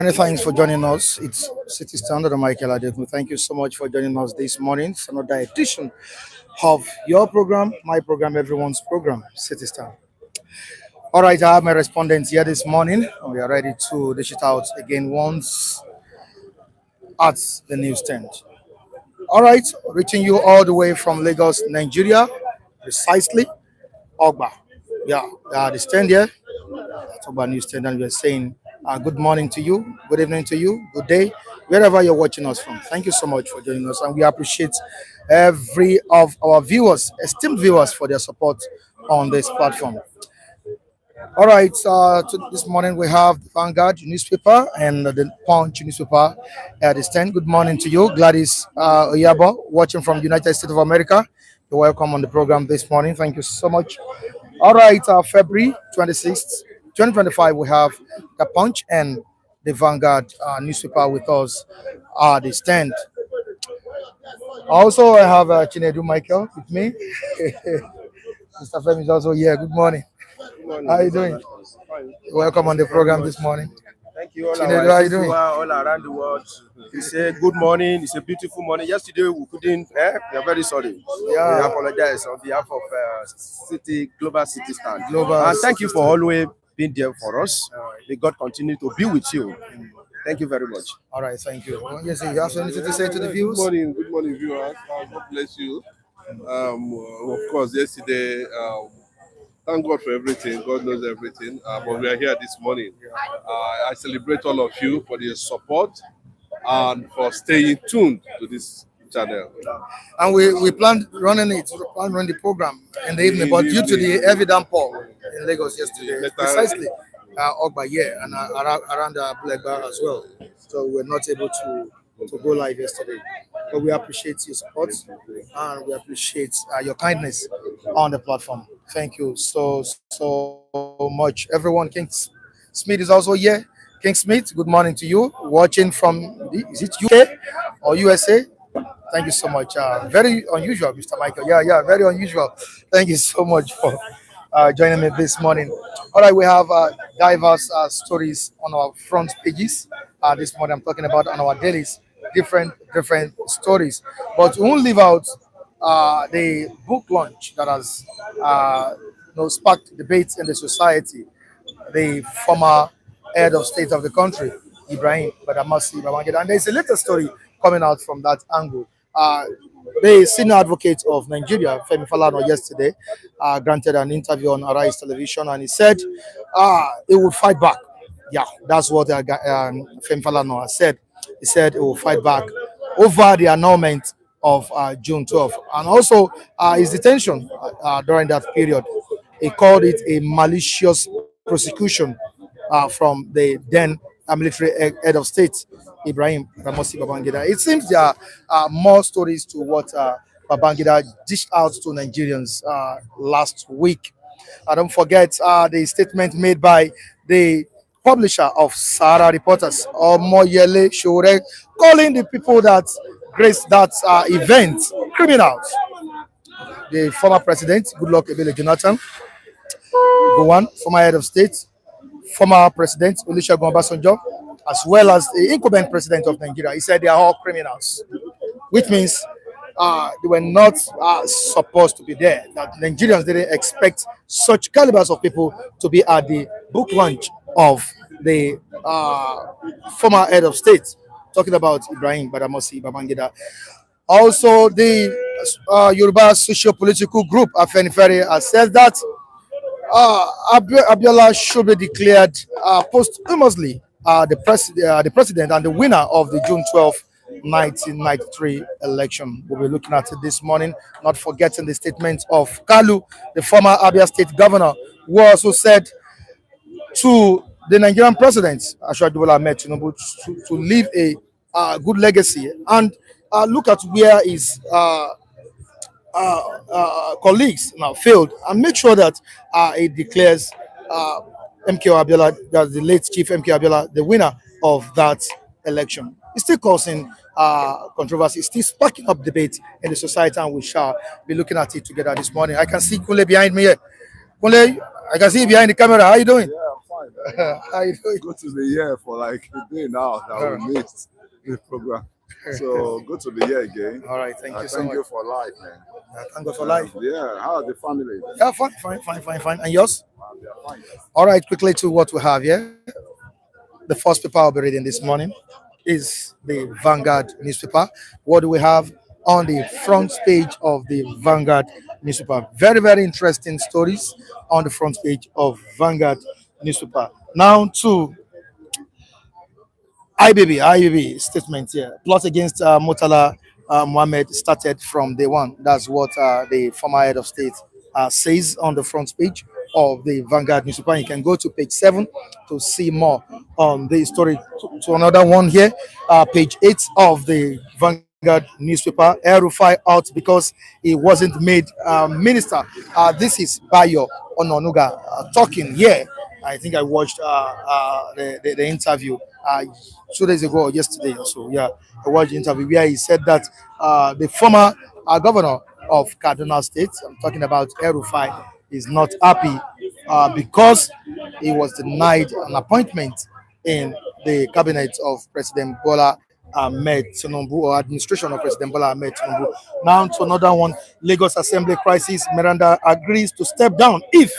Many thanks for joining us. It's City Standard and Michael Adeku. Thank you so much for joining us this morning. It's another edition of your program, my program, everyone's program, City Standard. All right, I have my respondents here this morning. We are ready to dish it out again once at the newsstand. All right, reaching you all the way from Lagos, Nigeria, precisely Ogba. Yeah, the stand here. October Newsstand, and we're saying good morning to you, good evening to you, good day, wherever you're watching us from. Thank you so much for joining us, and we appreciate every of our viewers, esteemed viewers, for their support on this platform. All right, this morning we have the Vanguard newspaper and the Punch newspaper at the stand. Good morning to you, Gladys Oyabo, watching from United States of America. You're welcome on the program this morning. Thank you so much. All right, February 26th, 2025, we have the Punch and the Vanguard newspaper with us at the stand. Also, I have Chinedu Michael with me. Mr. Femi is also here. Good morning. Good morning. How are you doing? Fine. Welcome on the program this morning. Thank you all. Chinedu, how are you doing? All around the world. It's a good morning. It's a beautiful morning. Yesterday we couldn't. We are very sorry. Yeah. We apologize on behalf of Global City Stand. Global Thank you City for always being there for us. May God continue to be with you. Thank you very much. All right, thank you. Yes, you have anything to say to the viewers? Good morning, viewers. God bless you. Of course, yesterday, thank God for everything. God knows everything. But we are here this morning. I celebrate all of you for your support and for staying tuned to this channel. And we planned running the program in the evening, but due to the heavy downpour in Lagos yesterday, precisely Ogba here and around Bulegba as well, so we're not able to go live yesterday. But we appreciate your support and we appreciate your kindness on the platform. Thank you so much, everyone. King Smith is also here. King Smith, good morning to you. Watching from is it UK or USA? Thank you so much. Very unusual, Mr. Michael. Yeah, very unusual. Thank you so much for joining me this morning. All right, we have diverse stories on our front pages. This morning, I'm talking about on our dailies, different stories. But we won't leave out the book launch that has sparked debates in the society. The former head of state of the country, Ibrahim Babangida, and there's a little story coming out from that angle. The senior advocate of Nigeria, Femi Falana, yesterday granted an interview on Arise Television, and he said he would fight back. Yeah, that's what Femi Falana said. He said he will fight back over the annulment of June 12th, and also his detention during that period. He called it a malicious prosecution from the then military head of state, Ibrahim Babangida. It seems there are more stories to what Babangida dished out to Nigerians last week. Don't forget the statement made by the publisher of Sahara Reporters, Omoyele Shore, calling the people that graced that event criminals. The former president, Goodluck Ebele Jonathan, Gowon, former head of state, former president Olusegun Obasanjo, as well as the incumbent president of Nigeria. He said they are all criminals, which means they were not supposed to be there. That Nigerians didn't expect such calibers of people to be at the book launch of the former head of state, talking about Ibrahim Babangida. Also, the Yoruba socio-political group, Afenifere, has said that Abiola should be declared posthumously the president and the winner of the June 12th, 1993 election. We'll be looking at it this morning, not forgetting the statement of Kalu, the former Abia state governor, who also said to the Nigerian president, Ashwadu Bola Ahmed Tinubu, to leave a good legacy and look at where his colleagues now failed, and make sure that he declares MKO Abiola, that's the late chief MKO Abiola, the winner of that election. It's still causing controversy, it's still sparking up debate in the society, and we shall be looking at it together this morning. I can see Kunle behind me here. Kunle, I can see you behind the camera. How are you doing? Yeah, I'm fine. How you doing? Go to the year for like a day now that we missed the program. So go to the year again. All right, thank you so Thank much. you for life, man. Thank God for life. Yeah, how are the family? Yeah, fine. And yours? They are fine. All right, quickly to what we have here. The first paper I'll be reading this morning is the Vanguard newspaper. What do we have on the front page of the Vanguard newspaper? Very interesting stories on the front page of Vanguard newspaper. Now to IBB statement here. Plot against Murtala Mohammed started from day one. That's what the former head of state says on the front page of the Vanguard newspaper. You can go to page 7 to see more on the story. To another one here, page 8 of the Vanguard newspaper. El-Rufai out because he wasn't made minister. This is Bayo Ononuga talking here. I think I watched the interview 2 days ago or yesterday or so. Yeah, I watched the interview where he said that the former governor of Kaduna State, I'm talking about El-Rufai, is not happy because he was denied an appointment in the cabinet of President Bola Ahmed Tinubu, or administration of President Bola Ahmed Tinubu. Now to another one, Lagos Assembly crisis. Miranda agrees to step down if.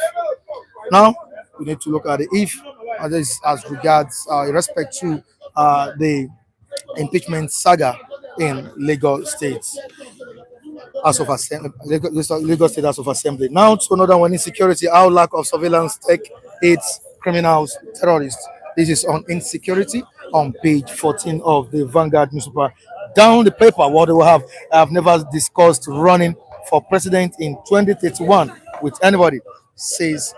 Now we need to look at the if, this as regards in respect to the impeachment saga in Lagos State House of Assembly, Lagos State House of Assembly. Now to another one, insecurity, how lack of surveillance tech aids criminals, terrorists. This is on insecurity on page 14 of the Vanguard newspaper. Down the paper, what do we have? I have never discussed running for president in 2031 with anybody, says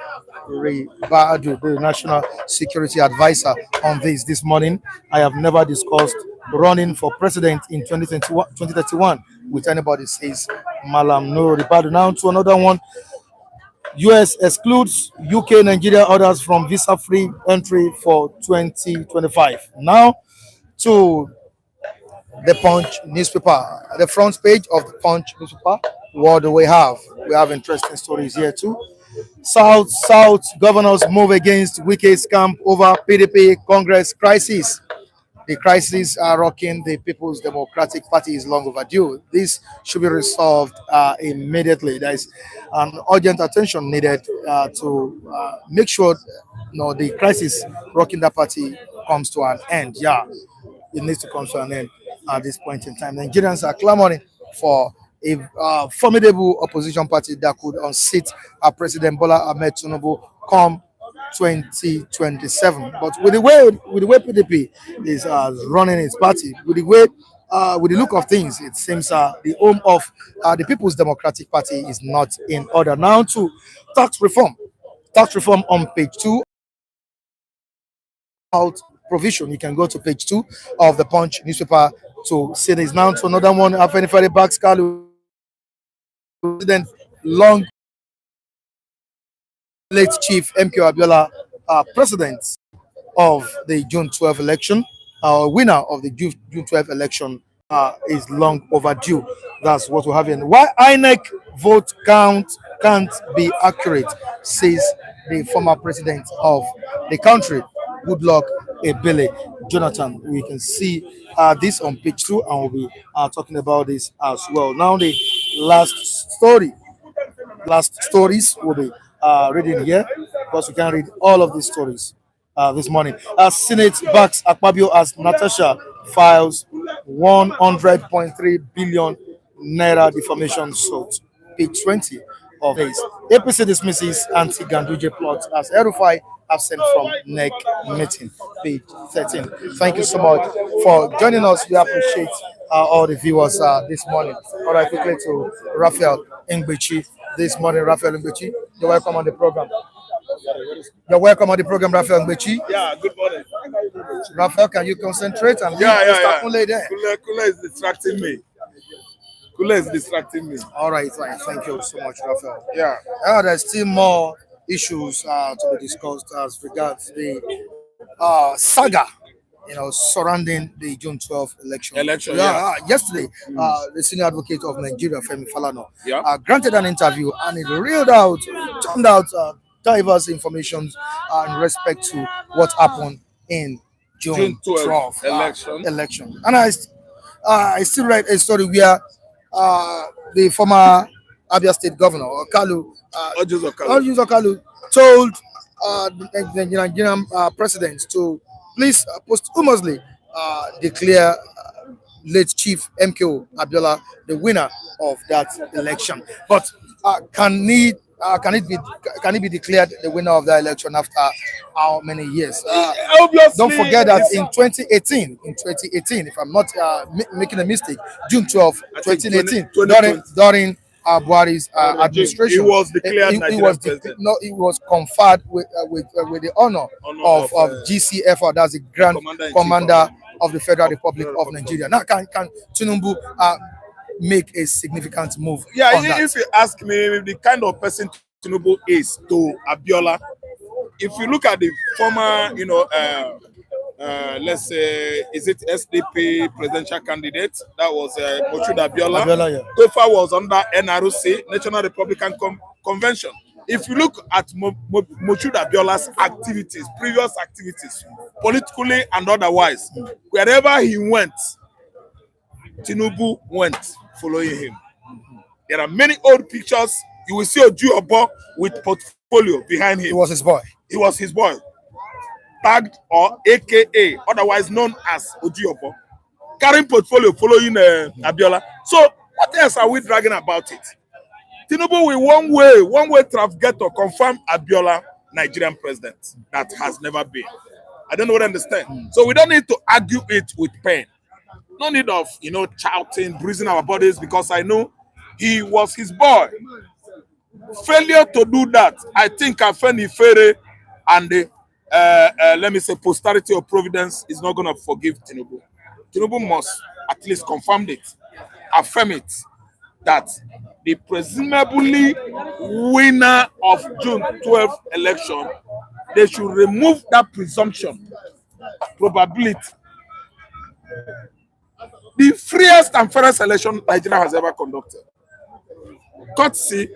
Ray Badu, the National Security Advisor, on this morning. I have never discussed running for president in 2031 with anybody, says Malam Nur Ribadu. Now to another one. US excludes UK Nigeria orders from visa-free entry for 2025. Now to the Punch newspaper. The front page of the Punch newspaper. What do we have? We have interesting stories here too. South governors move against Wike's camp over PDP Congress crisis. The crisis rocking the People's Democratic Party is long overdue. This should be resolved immediately. There is an urgent attention needed to make sure the crisis rocking that party comes to an end. Yeah, it needs to come to an end at this point in time. Nigerians are clamoring for a formidable opposition party that could unseat President Bola Ahmed Tinubu come 2027. But with the way PDP is running its party, with the look of things, it seems the home of the People's Democratic Party is not in order. Now to tax reform on page 2. Out provision, you can go to page 2 of the Punch newspaper to see this. Now to another one. Afenifere backs Kalu President long late Chief MKO Abiola, president of the June 12 election, winner of the June 12 election, is long overdue. That's what we're having. Why INEC vote count can't be accurate, says the former president of the country, Goodluck Ebele Jonathan. We can see this on page 2, and we'll be talking about this as well. Now the last stories will be reading here, because we can read all of these stories this morning. Senate backs Akpabio as Natasha files 100.3 billion naira defamation suit. Page 20 of this. APC dismisses anti-Ganduje plot as El-Rufai absent from NEC meeting. Page 13. Thank you so much for joining us. We appreciate all the viewers this morning. All right, quickly to Raphael Ngbechi this morning. Raphael Ngbechi, you're welcome on the program. Raphael Ngbechi. Yeah, good morning. Raphael, can you concentrate and leave Yeah. Kule there? Kule is distracting me. All right, fine. Thank you so much, Raphael. Yeah. There's still more issues to be discussed as regards the saga, surrounding the June 12 election. Yesterday, the senior advocate of Nigeria, Femi Falana, granted an interview, and it turned out diverse information in respect to what happened in June 12th election. And I still write a story where the former Abia State Governor Okalu, Okalu told the Nigerian president to please posthumously declare late Chief MKO Abiola the winner of that election. But can it be declared the winner of that election after how many years? Don't forget that in 2018, if I'm not making a mistake, June 12, 2018, during Buhari's administration, he was declared he was conferred with the honor of GCFR, that's the Grand Commander of the Federal Republic of Nigeria. Now, can Tinubu make a significant move? Yeah, on that? If you ask me, the kind of person Tinubu is to Abiola, if you look at the former, let's say, is it SDP presidential candidate? That was Moshood Abiola. Yeah. So far was under NRC, National Republican Convention. If you look at Moshood Abiola's activities, previous activities, politically and otherwise, wherever he went, Tinubu went following him. There are many old pictures. You will see Ojuobo with portfolio behind him. He was his boy. He was his boy. Tagged or AKA, otherwise known as Ojuobo. Carrying portfolio following Abiola. So what else are we dragging about it? Tinubu will one way traffic to confirm Abiola Nigerian president. That has never been. I don't know what I understand. So we don't need to argue it with pen. No need of, shouting, bruising our bodies, because I know he was his boy. Failure to do that, I think Femi Falana and the, let me say, posterity of Providence is not going to forgive Tinubu. Tinubu must at least confirm it, affirm it, that the presumably winner of June 12th election, they should remove that presumption, probability. The freest and fairest election Nigeria has ever conducted. Courtesy,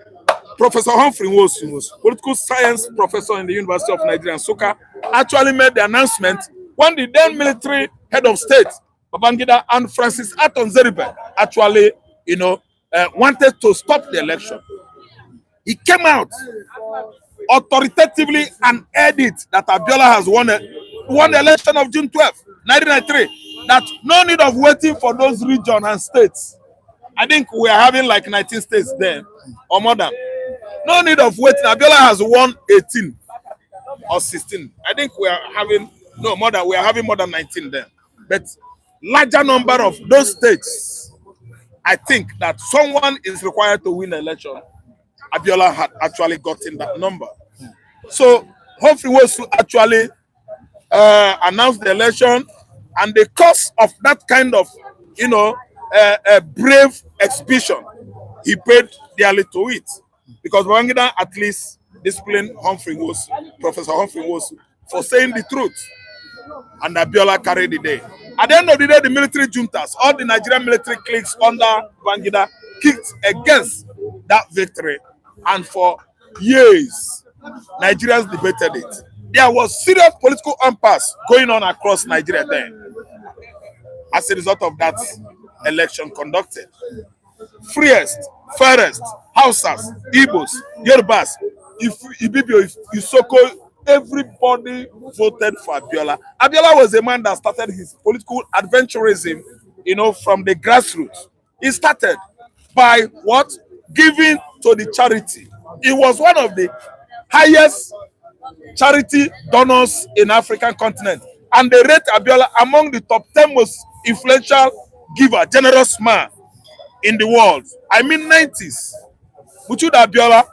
Professor Humphrey Nwosu, political science professor in the University of Nigeria, Nsukka, actually made the announcement when the then military head of state, Babangida, and Francis Aton Zeribe actually, wanted to stop the election. He came out authoritatively and aired that Abiola has won the election of June 12, 1993. That no need of waiting for those regions and states. I think we are having like 19 states there or more than. No need of waiting. Abiola has won 18 or 16. I think we are having more than 19 there. But larger number of those states, I think that someone is required to win the election. Abiola had actually gotten that number. So Humphrey Nwosu actually announced the election, and the cost of that kind of, a brave exhibition, he paid dearly to it. Because Babangida at least disciplined Professor Humphrey Nwosu, for saying the truth. And Abiola carried the day. At the end of the day, the military juntas, all the Nigerian military cliques under Babangida, kicked against that victory. And for years, Nigerians debated it. There was serious political impasse going on across Nigeria then, as a result of that election conducted. Freest, fairest, Hausas, Igbos, Yorubas, Ibibio, Isoko, everybody voted for Abiola. Abiola was a man that started his political adventurism, from the grassroots. He started by what? Giving to the charity. He was one of the highest charity donors in African continent. And they rate Abiola among the top 10 most influential giver, generous man in the world. I mean 90s. Buchuda Abiola,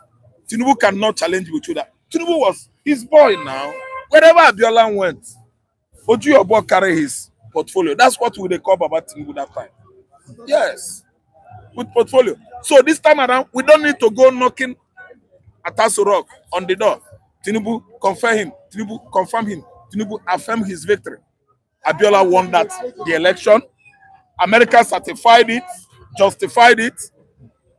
Tinubu cannot challenge Buchuda. Tinubu was his boy now. Wherever Abiola went, Ojuobo carry his portfolio. That's what we call about Tinubu that time. Yes. With portfolio. So this time around, we don't need to go knocking at Aso Rock on the door. Tinubu confirm him. Tinubu confirm him. Tinubu affirm his victory. Abiola won the election. America certified it, justified it.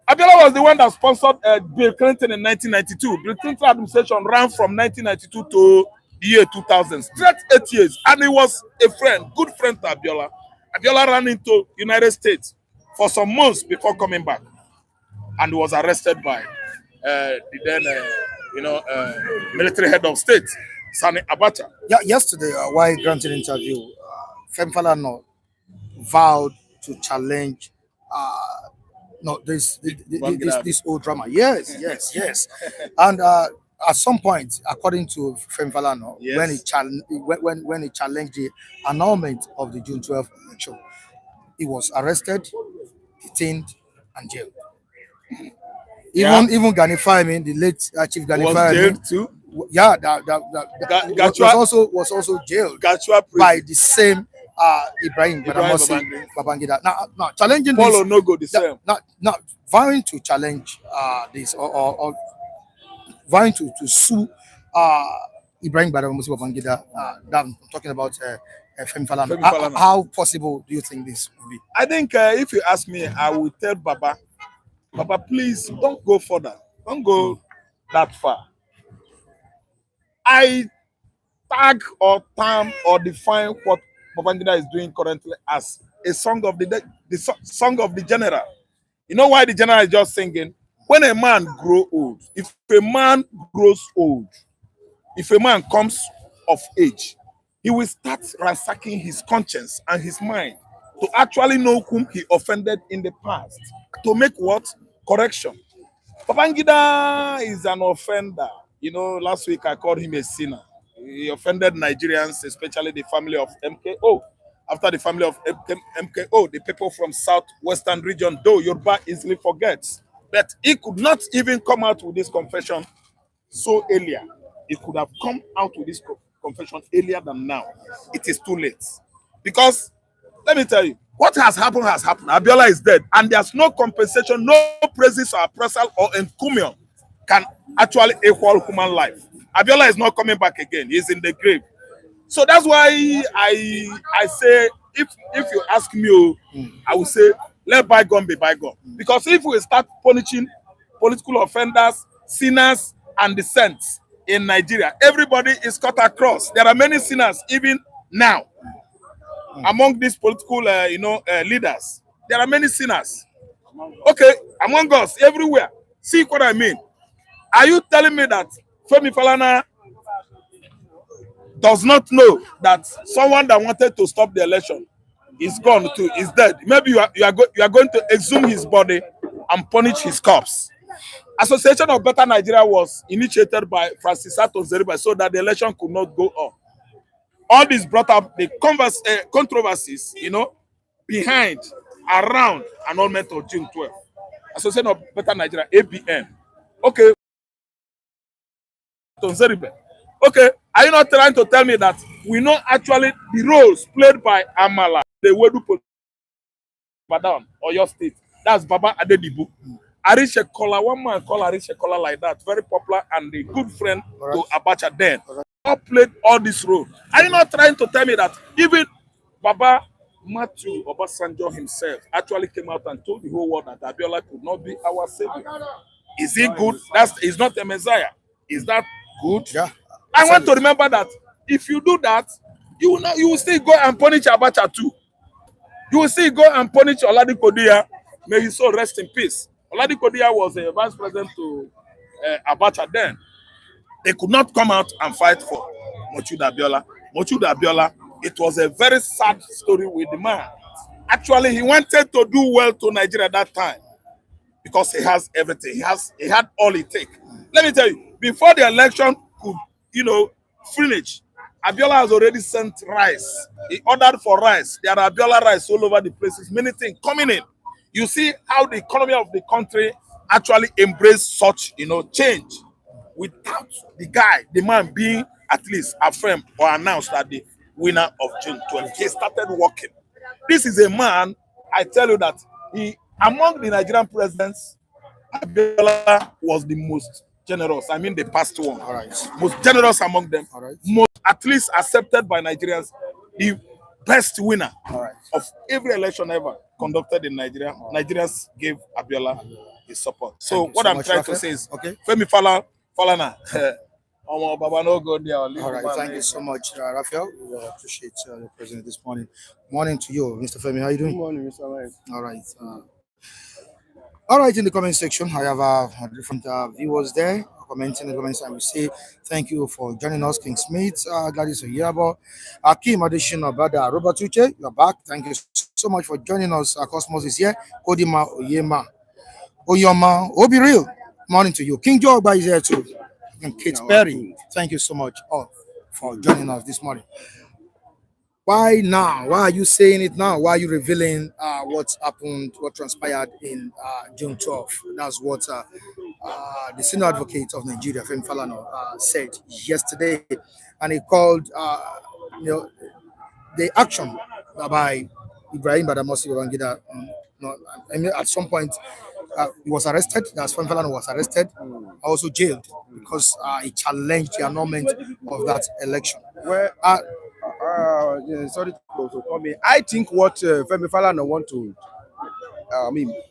Abiola was the one that sponsored Bill Clinton in 1992. Bill Clinton administration ran from 1992 to the year 2000, straight 8 years, and he was a friend, good friend to Abiola. Abiola ran into United States for some months before coming back, and was arrested by the then, military head of state, Sani Abacha. Yeah, yesterday, while granting interview, Femi Falana vowed to challenge no this old drama. Yes, yes, yes. And at some point, according to Femi Falana, Yes. when he challenged the annulment of the June 12th election, he was arrested, detained, and jailed. Even Gani Fawehinmi, the late Chief Gani Was Fawehinmi, jailed too. yeah, Gachua was also jailed Gachua by the same Ibrahim Babangida. Now challenging Polo this, no go the same. not vying to challenge this or vying to sue Ibrahim Babangida. That I'm talking about Femi Falana. Femi Falana. How possible do you think this will be? I think if you ask me, I will tell Baba, please don't go further. Don't go that far. I tag or term or define what Babangida is doing currently as a song of the song of the general. You know why the general is just singing? When a man grows old, if a man grows old, if a man comes of age, he will start ransacking his conscience and his mind to actually know whom he offended in the past, to make what? Correction. Babangida is an offender. You know, last week I called him a sinner. He offended Nigerians, especially the family of MKO. After the family of MKO, the people from southwestern region, though Yoruba easily forgets. But he could not even come out with this confession so earlier. He could have come out with this confession earlier than now. It is too late. Because, let me tell you, what has happened has happened. Abiola is dead, and there's no compensation, no praises or appraisal or encomium can actually equal human life. Abiola is not coming back again. He's in the grave. So that's why I say, if you ask me, I will say, let bygone be bygone. Because if we start punishing political offenders, sinners, and the saints in Nigeria, everybody is cut across. There are many sinners even now among these political, leaders. There are many sinners. Okay, among us, everywhere. See what I mean? Are you telling me that Femi Falana does not know that someone that wanted to stop the election is gone too, is dead? Maybe you are going to exhume his body and punish his corpse. Association of Better Nigeria was initiated by Francis Atos Zeriba so that the election could not go on. All this brought up the controversies, behind, around annulment of June 12th. Association of Better Nigeria, ABN. Okay. Okay, are you not trying to tell me that we know actually the roles played by Amala, the Wedu Badam, or your state? That's Baba Adedibu. Arisha Kola, one man called Arisha Kola like that, very popular and a good friend to Abacha then. All played all this role. Are you not trying to tell me that even Baba Matthew Obasanjo himself actually came out and told the whole world that Abiola could not be our savior? Is he good? He's not a messiah. Is that good? Yeah. I want to remember that if you do that, you will still go and punish Abacha too. You will still go and punish Oladipo Dia. May his soul rest in peace. Oladipo Dia was a vice president to Abacha then. They could not come out and fight for Moshood Abiola. Moshood Abiola, it was a very sad story with the man. Actually, he wanted to do well to Nigeria at that time because he has everything. He had all it takes. Let me tell you, before the election could, finish, Abiola has already sent rice. He ordered for rice. There are Abiola rice all over the places, many things coming in. You see how the economy of the country actually embraced such, change without the man being at least affirmed or announced that the winner of June 12th. He started working. This is a man, I tell you that among the Nigerian presidents, Abiola was the most generous. I mean the past one. All right. Most generous among them. All right. Most at least accepted by Nigerians. The best winner All right. of every election ever conducted in Nigeria. Nigerians gave Abiola his support. So you what so I'm much, trying to Raphael. say is, Okay. Femi Falana, Baba no go there. All right, thank you so much, Raphael. We appreciate your presence this morning. Morning to you, Mr. Femi. How are you doing? Good morning, Mr. Ryan. All right. All right, in the comment section, I have different viewers there commenting in the comments, and we say thank you for joining us, King Smith, Gladys Oyabo, Akim Additional Brother Robert Uche, you're back. Thank you so much for joining us. Cosmos is here. Kodima Oyema, Oyoma, Obi Real. Morning to you. King Jogba is here too. And Kate Perry, thank you so much all for joining us this morning. Why now? Why are you saying it now? Why are you revealing what happened, what transpired in June 12th? That's what the senior advocate of Nigeria, Femi Falana, said yesterday, and he called, the action by Ibrahim Babangida. I mean, at some point, he was arrested. That's Femi Falana was arrested, also jailed because he challenged the annulment of that election. Well, sorry to come in. I think what Femi Falana want to,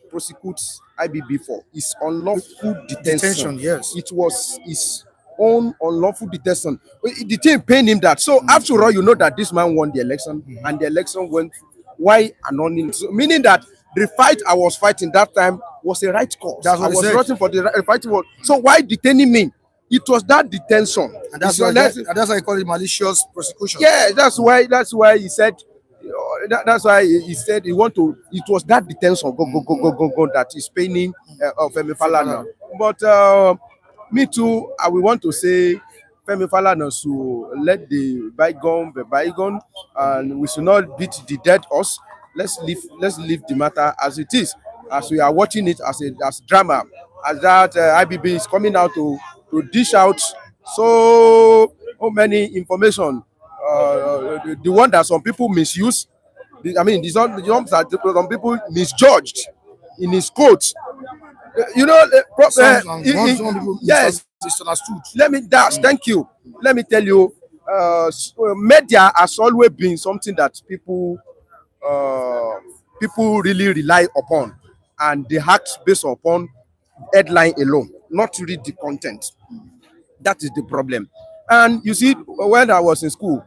prosecute IBB for is unlawful detention. Yes. It was his own unlawful detention. The thing pained him that. So after all, you know that this man won the election, and the election went. Why annulling? So, meaning that the fight I was fighting that time was a right cause. That's what I was said. fighting for the fighting was. So why detaining me? It was that detention, and that's why that's why I call it malicious prosecution. Yeah, that's why he said. That's why he said he want to. It was that detention go that is paining Femi Falana. But me too. I will want to say Femi Falana should let the bygone be bygone, and we should not beat the dead horse. Let's leave the matter as it is, as we are watching it as drama, as that IBB is coming out to dish out so many information. The one that some people misuse. The one that some people misjudged in his quotes. Some people yes. misunderstood. Thank you. Let me tell you, media has always been something that people really rely upon, and they act based upon headline alone, not to read the content. That is the problem. And you see, when I was in school,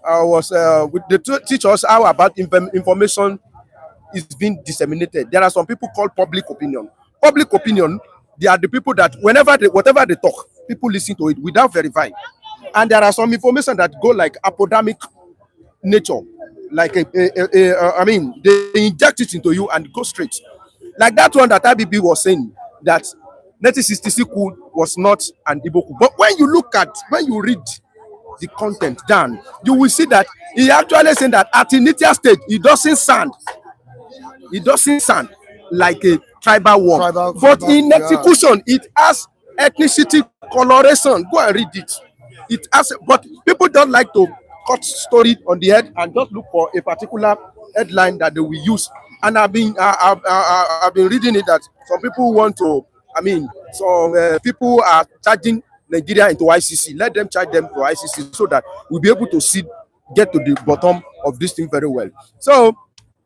I was with the teachers how about information is being disseminated. There are some people called public opinion. Public opinion, they are the people that whatever they talk, people listen to it without verifying. And there are some information that go like apodemic nature, like they inject it into you and go straight. Like that one that IBB was saying that 1966 was not an Igbo coup. But when you read the content down, you will see that he actually saying that at initial stage it doesn't sound like a tribal war, but in execution it has ethnicity coloration. Go and read it. It has, but people don't like to cut story on the head and just look for a particular headline that they will use. And I've been reading it that some people want to. People are charging Nigeria into ICC. Let them charge them to ICC so that we'll be able to get to the bottom of this thing very well. So,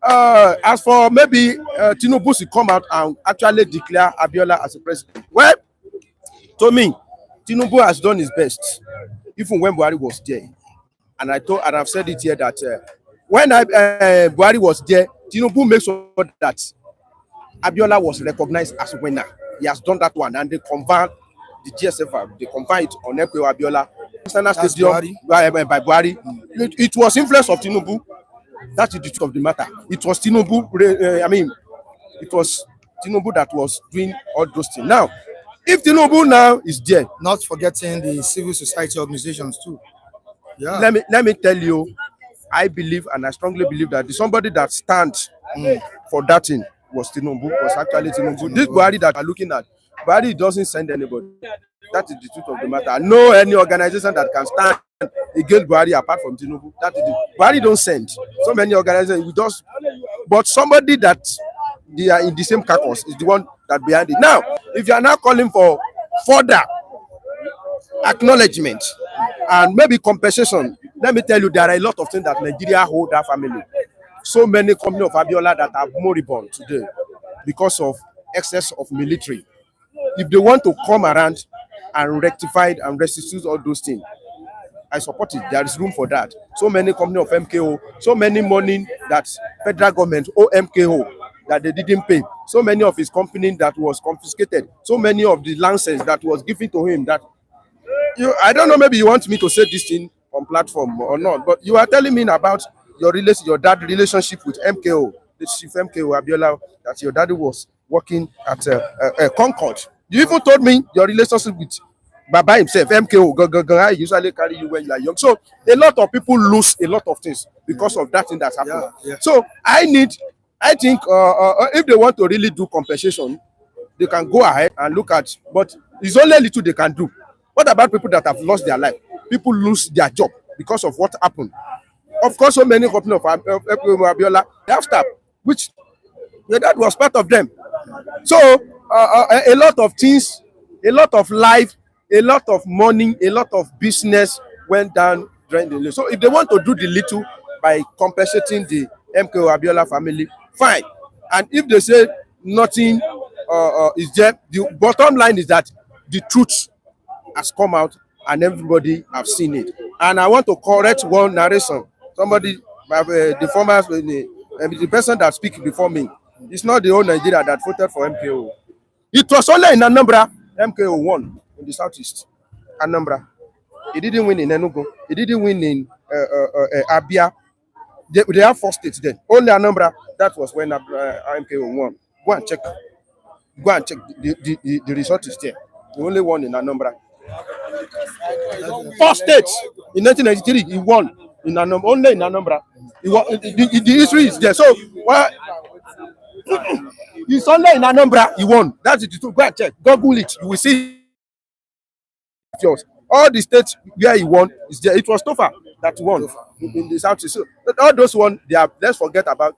as for maybe Tinubu should come out and actually declare Abiola as a president. Well, to me, Tinubu has done his best, even when Buhari was there. And I've said it here that when Buhari was there, Tinubu makes sure that Abiola was recognized as a winner. He has done that one, and they convert the GSF. They convert it on MKO Abiola. Stadium by Buhari. It was influence of Tinubu. That is the truth of the matter. It was Tinubu. It was Tinubu that was doing all those things. Now, if Tinubu now is there, not forgetting the civil society organizations too. Yeah. Let me tell you, I believe and I strongly believe that somebody that stands for that thing was actually Tinubu. This Buhari that are looking at, Buhari doesn't send anybody. That is the truth of the matter. No any organization that can stand against Buhari apart from Tinubu. That is Buhari don't send. So many organizations, but somebody that they are in the same caucus is the one that behind it. Now, if you are now calling for further acknowledgement and maybe compensation, let me tell you, there are a lot of things that Nigeria hold that family. So many companies of Abiola that are moribund today because of excess of military. If they want to come around and rectify and restitute all those things, I support it. There is room for that. So many company of MKO, so many money that federal government owe MKO that they didn't pay. So many of his company that was confiscated. So many of the licenses that was given to him that I don't know, maybe you want me to say this thing on platform or not, but you are telling me about your dad relationship with MKO, the chief MKO Abiola, that your daddy was working at Concord. You even told me your relationship with Baba himself, MKO. I usually carry you when you are young. So a lot of people lose a lot of things because of that thing that's happened. Yeah. So I think if they want to really do compensation, they can go ahead and look at, but it's only little they can do. What about people that have lost their life? People lose their job because of what happened. Of course, so many companies of Abiola, they have staff, which your dad was part of them. So a lot of things, a lot of life, a lot of money, a lot of business went down during the. So if they want to do the little by compensating the MKO Abiola family, fine. And if they say nothing is there, the bottom line is that the truth has come out and everybody have seen it. And I want to correct one narration. Somebody, the former, the person that speak before me, it's not the whole Nigeria that voted for MKO. It was only in Anambra MKO won in the southeast. Anambra. He didn't win in Enugu. He didn't win in Abia. They have 4 states then. Only Anambra. That was when MKO won. Go and check. The result is there. The only one in Anambra. 4 states in 1993. He won in Anambra. Only in Anambra. He won, the history is there. So it's only in Anambra he won. That's it. Go and check. Google it. You will see. All the states where he won is there. It was Tofa that won in the south. So all those one, they are. Let's forget about.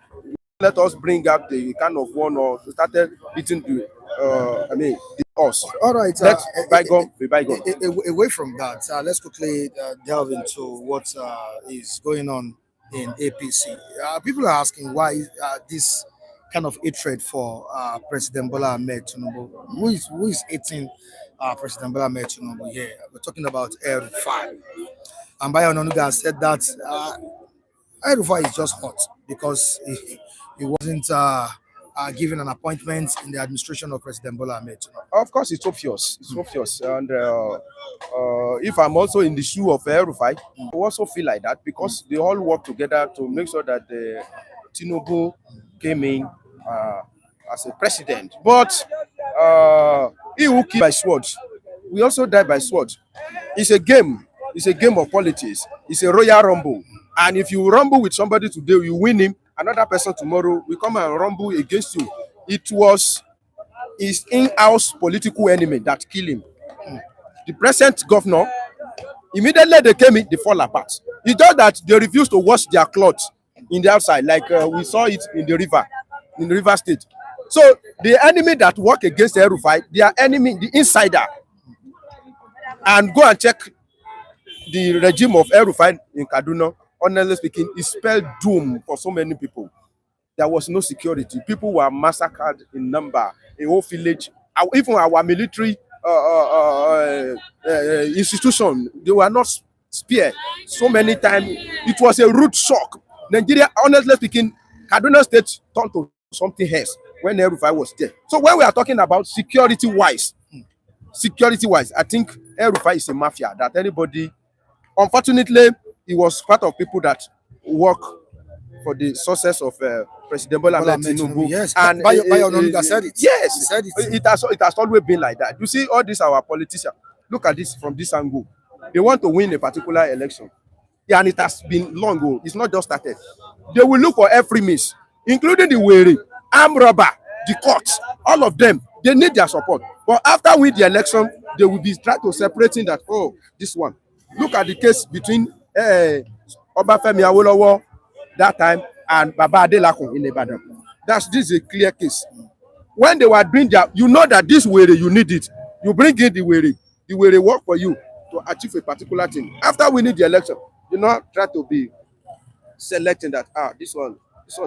Let us bring up the kind of one or started eating the. The us. All right. Let bygone be bygone. Away from that, let's quickly delve into what is going on in APC. People are asking why this kind of hatred for President Bola Ahmed Tinubu. Who is hating President Bola Ahmed Tinubu here? We're talking about El-Rufai. And Bayo Onanuga said that El-Rufai is just hot because he wasn't given an appointment in the administration of President Bola Ahmed Tinubu. Of course, it's obvious. It's obvious. And if I'm also in the shoe of El-Rufai, I also feel like that because they all work together to make sure that Tinubu came in as a president. But he who killed by sword, we also die by sword. It's a game. It's a game of politics. It's a royal rumble. And if you rumble with somebody today, you win him. Another person tomorrow will come and rumble against you. It was his in-house political enemy that killed him. The present governor, immediately they came in, they fall apart. It's just that they refused to wash their clothes in the outside, like we saw it in the river state. So the enemy that work against El-Rufai, their enemy, the insider, and go and check the regime of El-Rufai in Kaduna. Honestly speaking, it spelled doom for so many people. There was no security. People were massacred in number. A whole village, even our military institution, they were not spared. So many times, it was a rude shock. Nigeria, honestly speaking, Kaduna State turned to something else when El-Rufai was there. So when we are talking about security-wise, I think El-Rufai is a mafia that anybody, unfortunately, he was part of people that work for the success of President Bola Ahmed Tinubu. Yes, and Bayo Onanuga said it. Yes, he said it. It has always been like that. You see, all these our politicians. Look at this from this angle. They want to win a particular election, yeah, and it has been long ago. It's not just started. They will look for every means, including the Were, armed robber, the courts, all of them. They need their support. But after win the election, they will be trying to separating that. Oh, this one. Look at the case between Femi Falana that time and Baba Adelakun in Ibadan. This is a clear case. When they were doing that, you know that this way you need it. You bring in the way work for you to achieve a particular thing. After winning the election, you not try to be selecting that this one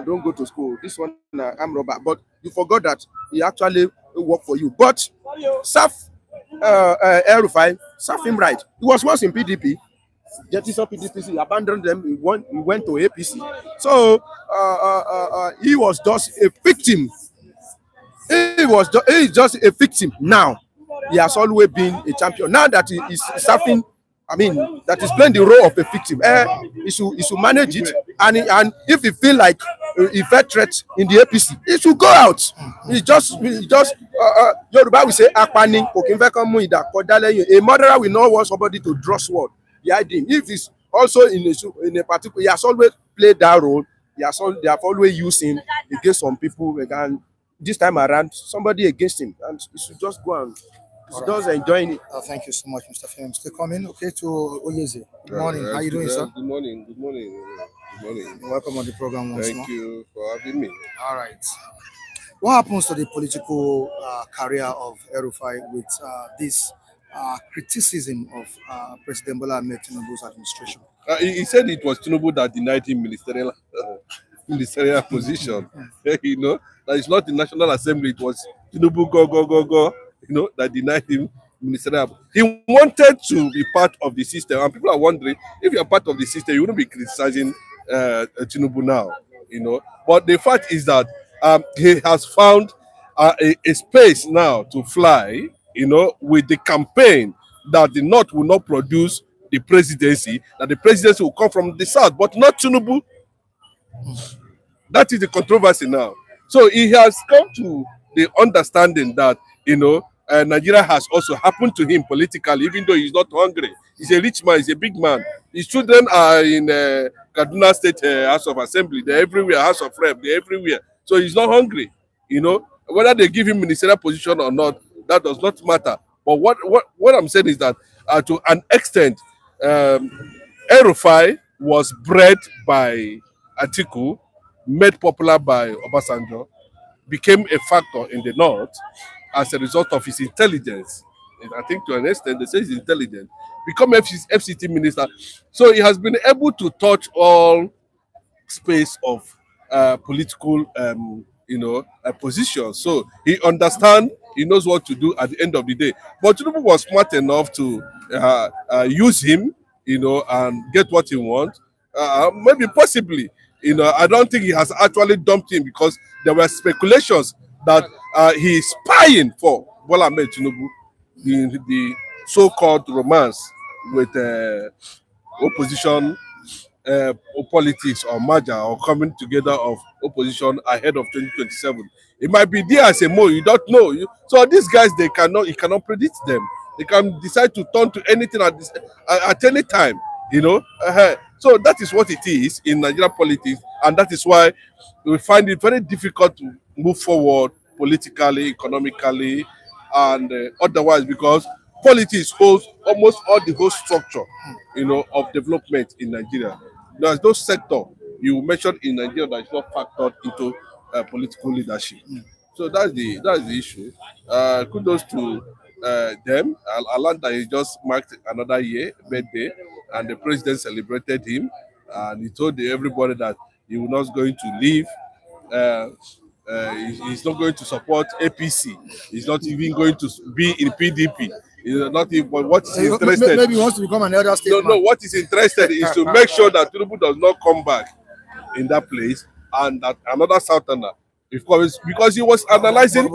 don't go to school. This one I'm robber. But you forgot that he actually work for you. But serve El-Rufai, serve him right. He was once in PDP. Jettison PDP, he abandoned them. He went to APC. So he was just a victim. He is just a victim now. He has always been a champion. Now that he is serving, that is playing the role of a victim. He should manage it. And if he feel like he felt threat in the APC, he should go out. Yoruba will say, a murderer will not want somebody to draw sword behind him. If he's also in a particular, he has always played that role. They have always used him against some people. And this time around, somebody against him, and he should just go and just enjoying it. Thank you so much, Mr. Femi. Still coming, okay, to Oyeze. Good morning. How you doing, sir? Good morning. Good morning. Good morning. Welcome on the program once more. Thank you for having me. All right. What happens to the political career of El-Rufai with this criticism of President Bola Ahmed Tinubu's administration? He said it was Tinubu that denied him ministerial position. You know, that it's not the National Assembly, it was Tinubu go, that denied him ministerial. He wanted to be part of the system, and people are wondering, if you're part of the system, you wouldn't be criticizing Tinubu now, But the fact is that he has found a space now to fly, with the campaign that the North will not produce the presidency, that the presidency will come from the South, but not Tinubu. That is the controversy now. So he has come to the understanding that, Nigeria has also happened to him politically, even though he's not hungry. He's a rich man, he's a big man. His children are in Kaduna State House of Assembly. They're everywhere, House of Rep, they're everywhere. So he's not hungry, Whether they give him ministerial position or not, that does not matter. But what I'm saying is that to an extent, El-Rufai was bred by Atiku, made popular by Obasanjo, became a factor in the North as a result of his intelligence. And I think to an extent, they say he's intelligent, become FCT minister. So he has been able to touch all space of political, position. So he understands, he knows what to do at the end of the day. But Tinubu was smart enough to use him, and get what he wants. Maybe possibly, I don't think he has actually dumped him, because there were speculations that he is spying for Bola Ahmed Tinubu in the so-called romance with opposition politics or merger or coming together of opposition ahead of 2027. It might be there as a more, you don't know. So these guys, you cannot predict them. They can decide to turn to anything at any time, So that is what it is in Nigerian politics, and that is why we find it very difficult to move forward politically, economically, and otherwise, because politics holds almost all the whole structure, of development in Nigeria. There is no sector you mentioned in Nigeria that is not factored into political leadership. So that's the issue. Kudos to them. I learned that he just marked another year birthday, and the president celebrated him, and he told everybody that he was not going to leave. He's not going to support APC. He's not even going to be in PDP. He's not even. But what is interested? Maybe he wants to become an elder statesman. No. What is interested is to make sure that Tinubu does not come back in that place, and that another Southerner, because he was analyzing.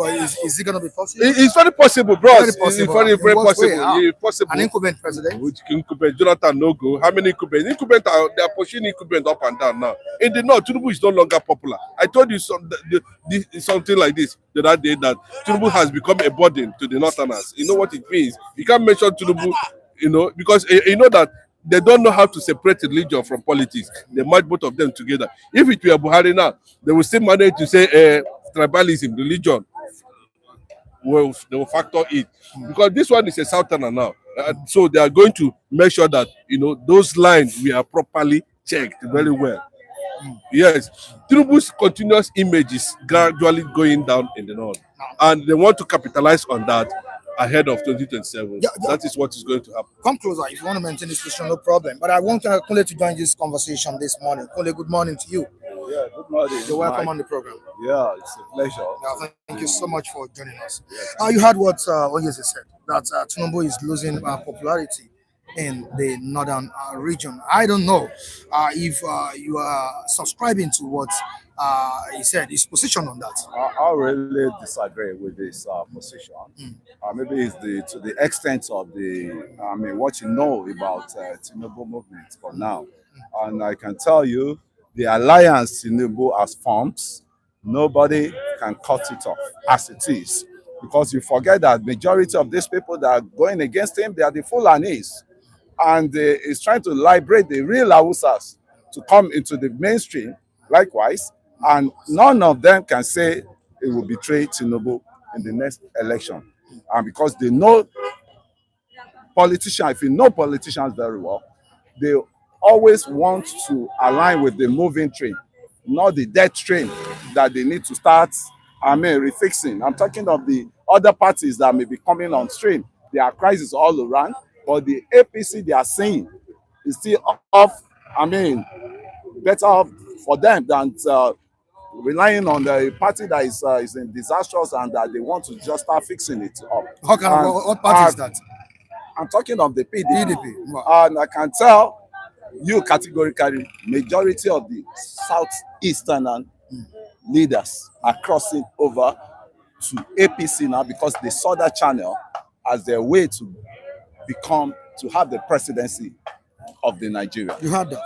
Is it going to be possible? It's very possible, bro. It's very possible. It's possible. An incumbent president? Which incumbent? Jonathan no go. How many incumbents? They are pushing incumbent up and down now. In the North, Tinubu is no longer popular. I told you something like this the other day, that Tinubu has become a burden to the Northerners. You know what it means? You can't mention Tinubu, because you know that they don't know how to separate religion from politics. They merge both of them together. If it were Buhari now, they will still manage to say tribalism, religion. Well, they will factor it. Because this one is a Southerner now. So they are going to make sure that, those lines we are properly checked very well. Yes. Tinubu's continuous image is gradually going down in the North. And they want to capitalize on that ahead of 2027. That is what is going to happen. Come closer if you want to maintain this position, no problem. But I want Kole to join this conversation this morning. Kole, good morning to you. Yeah, good morning. You're welcome on the program. Yeah, it's a pleasure. Thank you so much for joining us. You heard what Oyeze said, that Tinubu is losing popularity in the northern region. I don't know if you are subscribing to what he said, his position on that. I really disagree with this position. Maybe it's to the extent of what you know about Tinubu movement for now. And I can tell you, the alliance Tinubu has formed, nobody can cut it off as it is. Because you forget that majority of these people that are going against him, they are the Fulanis. And he's trying to liberate the real Hausas to come into the mainstream, likewise. And none of them can say it will betray Tinubu in the next election. And because they know politicians, if you know politicians very well, they always want to align with the moving train, not the dead train that they need to start, refixing. I'm talking of the other parties that may be coming on stream. There are crises all around, but the APC they are saying is still off, better off for them than relying on the party that is in disastrous and that they want to just start fixing it up. What party is that? I'm talking of the PDP. Wow. And I can tell you categorically, majority of the southeastern leaders are crossing over to APC now because they saw that channel as their way to have the presidency of the Nigeria. You heard that?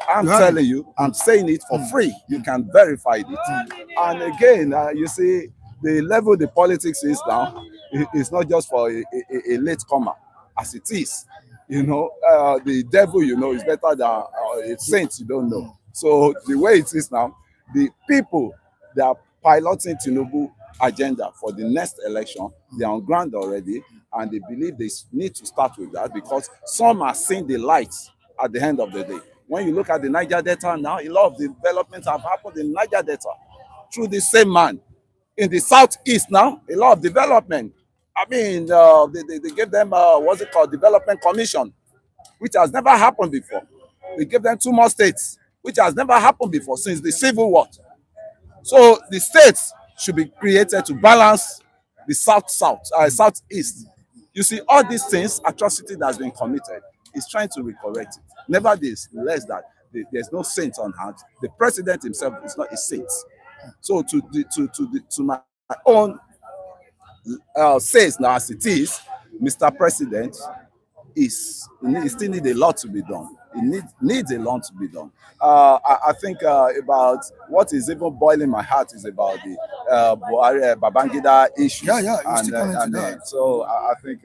I'm telling you, I'm saying it for free. You can verify it. And again, you see, the level the politics is now, it's not just for a latecomer, as it is. The devil, is better than a saint you don't know. So the way it is now, the people that are piloting Tinubu agenda for the next election, they're on ground already, and they believe they need to start with that because some are seeing the light at the end of the day. When you look at the Niger Delta now, a lot of developments have happened in Niger Delta through the same man. In the southeast now, a lot of development. They gave them, Development Commission, which has never happened before. They gave them 2 more states, which has never happened before since the Civil War. So the states should be created to balance the southeast. You see, all these things, atrocity that has been committed, is trying to recorrect it. Nevertheless, that there's no saint on earth. The president himself is not a saint. So to my own says now as it is, Mr. President he still need a lot to be done. It needs a lot to be done. I think about what is even boiling my heart is about the Babangida issue. So I think.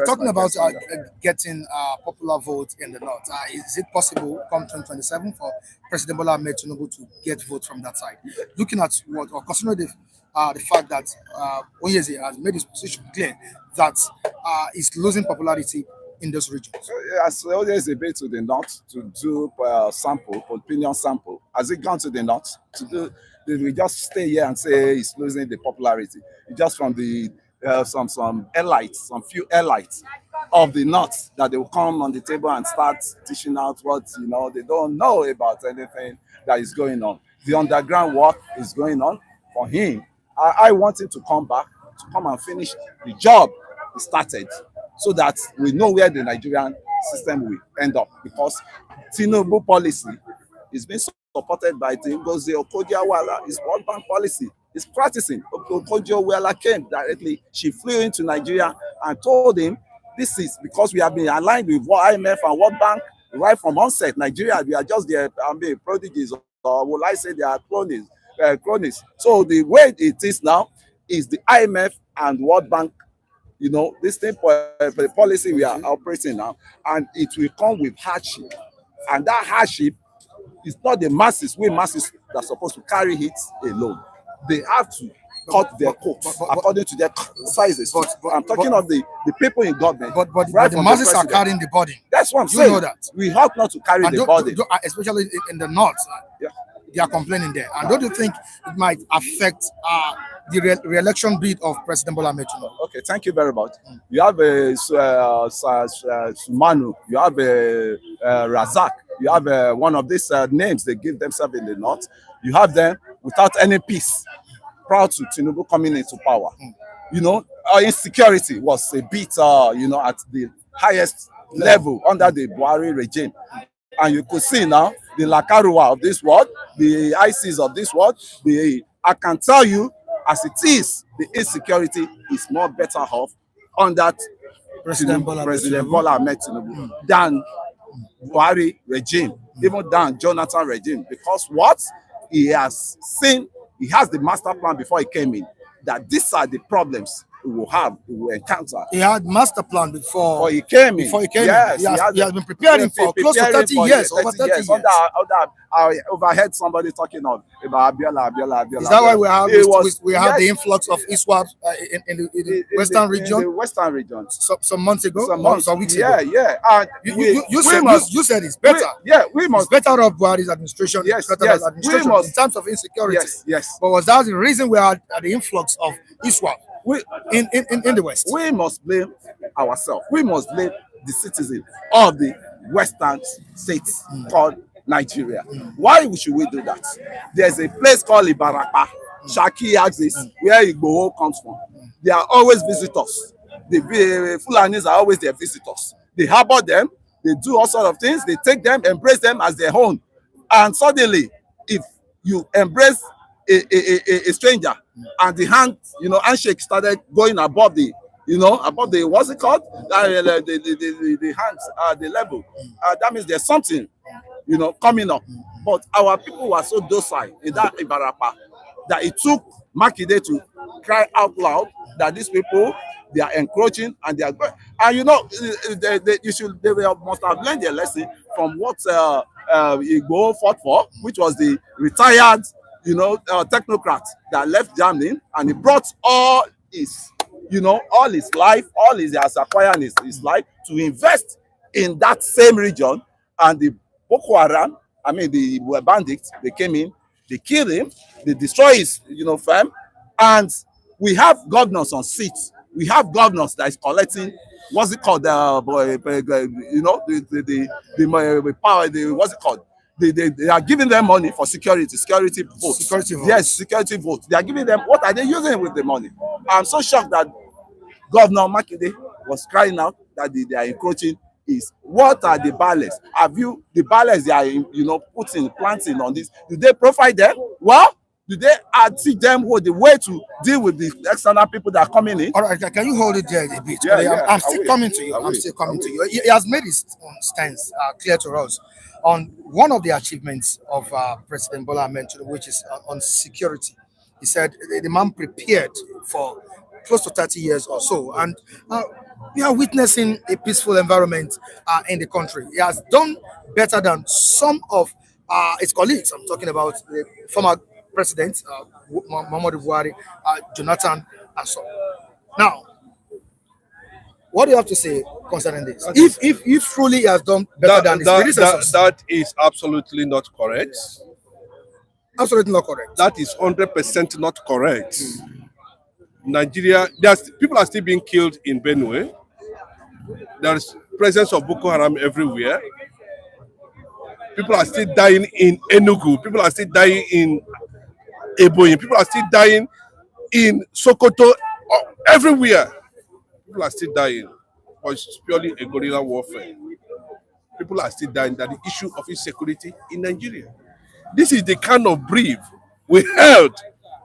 Talking about getting popular vote in the north, is it possible come 2027 for President Bola Ahmed Tinubu to get vote from that side? Looking at considering the fact that Oyeze has made his position clear that he's losing popularity in those regions. As always, a bit to the north to do opinion sample. Has it gone to the north to do? Did we just stay here and say he's losing the popularity? Just from the some few elites of the north that they will come on the table and start teaching out what they don't know about anything that is going on. The underground work is going on for him. I want him to come back to come and finish the job he started, so that we know where the Nigerian system will end up. Because Tinubu policy is being supported by Ngozi Okonjo-Iweala. His World Bank policy is practicing. Okonjo-Iweala came directly. She flew into Nigeria and told him, this is because we have been aligned with IMF and World Bank right from onset. Nigeria, we are just their prodigies, or will I say they are cronies. So the way it is now is the IMF and World Bank, this thing the policy we are operating now, and it will come with hardship. And that hardship is not the masses, we masses that are supposed to carry it alone. They have to cut their coats according to their sizes. But I'm talking of the people in government. But the masses are carrying the burden. That's what I'm saying. You know that. We have not to carry the burden. Especially in the north. Yeah. They are complaining there. And don't you think it might affect the re-election bid of President Bola Ahmed Tinubu? Okay, thank you very much. You have Sumanu, you have Razak, You have one of these names they give themselves in the north. You have them without any peace, proud to Tinubu coming into power. You know, our insecurity was a bit, you know, at the highest level under the Buhari regime. And you could see now the Lakarua of this world, the ICs of this world, I can tell you, as it is, the insecurity is more better off under President Bola Ahmed Tinubu than Buhari regime, even than Jonathan regime. Because what he has seen, he has the master plan before he came in, that these are the problems we will encounter. He had master plan before he came in. Yes, he has been preparing for close to 30 years, over 30 years. I overheard somebody talking about Abiola. Is that why we have the influx of ISWAP in the western region? In the western region. Some months ago, some weeks ago. Yeah. You said it's better. We must. It's better of Buhari's administration. Yes. Administration in terms of insecurity. Yes. But was that the reason we had the influx of ISWAP? In the West, we must blame ourselves. We must blame the citizens of the Western states called Nigeria. Why should we do that? There's a place called Ibarapa, Shaki axis, where Igboho comes from. They are always visitors. The Fulanis are always their visitors. They harbor them. They do all sorts of things. They take them, embrace them as their own. And suddenly, if you embrace a stranger and the handshake started going above the what's it called, the hands the level, that means there's something coming up. But our people were so docile in that Ibarapa that it took Makinde to cry out loud that these people, they are encroaching and they are going. And they must have learned their lesson from what Igbo fought for, which was the retired technocrat that left Germany, and he brought all his life, all his acquired his life to invest in that same region. And the Boko Haram, the bandits, they came in, they killed him, they destroyed his farm, and we have governors on seats. We have governors that is collecting what's it called, the power, what's it called? They are giving them money for security votes. Yes, security votes. They are giving them, what are they using with the money? I'm so shocked that Governor Makinde was crying out that they are encroaching. What are the balance? Have you, the balance they are, planting on this? Do they provide them? Well, do they teach them the way to deal with the external people that are coming in? All right, can you hold it there a bit? I'm still coming to you. He has made his stance clear to us on one of the achievements of President Bola Ahmed Tinubu, which is on security. He said the man prepared for close to 30 years or so, and we are witnessing a peaceful environment in the country. He has done better than some of his colleagues. I'm talking about the former president, Muhammadu Buhari, Jonathan, and so on. Now, what do you have to say concerning this? If truly he has done better than his predecessors, that is absolutely not correct. Absolutely not correct. That is 100% not correct. Nigeria, people are still being killed in Benue. There is presence of Boko Haram everywhere. People are still dying in Enugu. People are still dying in Ebonyi. People are still dying in Sokoto. Everywhere. People are still dying. But it's purely a guerrilla warfare. People are still dying. That the issue of insecurity in Nigeria. This is the kind of brief we held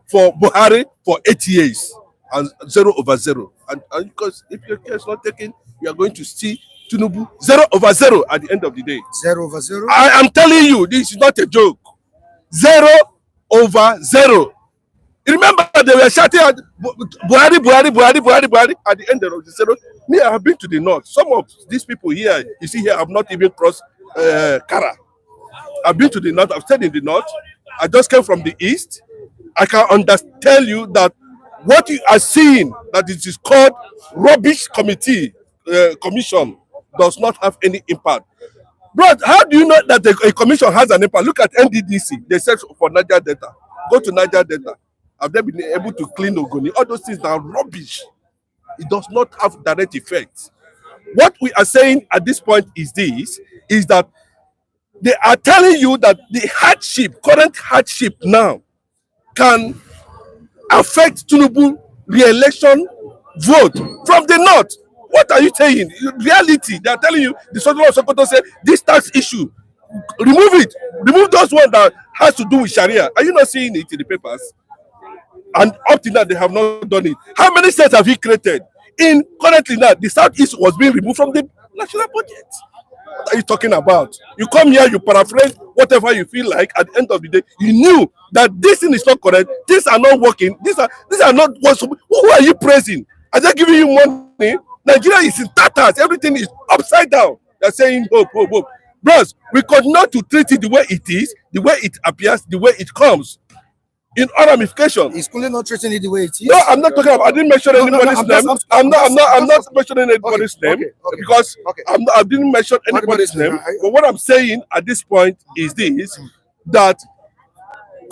for Buhari for 8 years and 0/0. And because if your care is not taken, you are going to see Tinubu 0/0 at the end of the day. 0/0. I am telling you, this is not a joke. 0/0. Remember, they were shouting at Buhari. At the end of the 0. Me, I have been to the north. Some of these people here, you see here, have not even crossed Kara. I've been to the north. I've stayed in the north. I just came from the east. I can tell you that what you are seeing, that it is called rubbish commission, does not have any impact. But how do you know that a commission has an impact? Look at NDDC. They said for Niger Delta. Go to Niger Delta. Have they been able to clean Ogoni? All those things are rubbish. It does not have direct effect. What we are saying at this point is this, is that They are telling you that the hardship, current hardship now, can affect Tinubu re-election vote from the north. What are you saying? Reality, they are telling you, the Sultan of Sokoto said, this tax issue, remove it. Remove those ones that has to do with Sharia. Are you not seeing it in the papers? And up to now, they have not done it. How many states have he created? Currently now, the Southeast was being removed from the national budget. What are you talking about? You come here, you paraphrase whatever you feel like. At the end of the day, you knew that this thing is not correct. These are not working. These are not what. Who are you praising? Are they giving you money? Nigeria is in tatters. Everything is upside down. They're saying hope, hope, hope. Bros, we continue to treat it the way it is, the way it appears, the way it comes. In all ramifications. Is Kunle not treating it the way it is? No, I'm not talking about. I didn't mention anybody's name. I'm not mentioning anybody's name because I didn't mention anybody's name. But what I'm saying at this point is this: that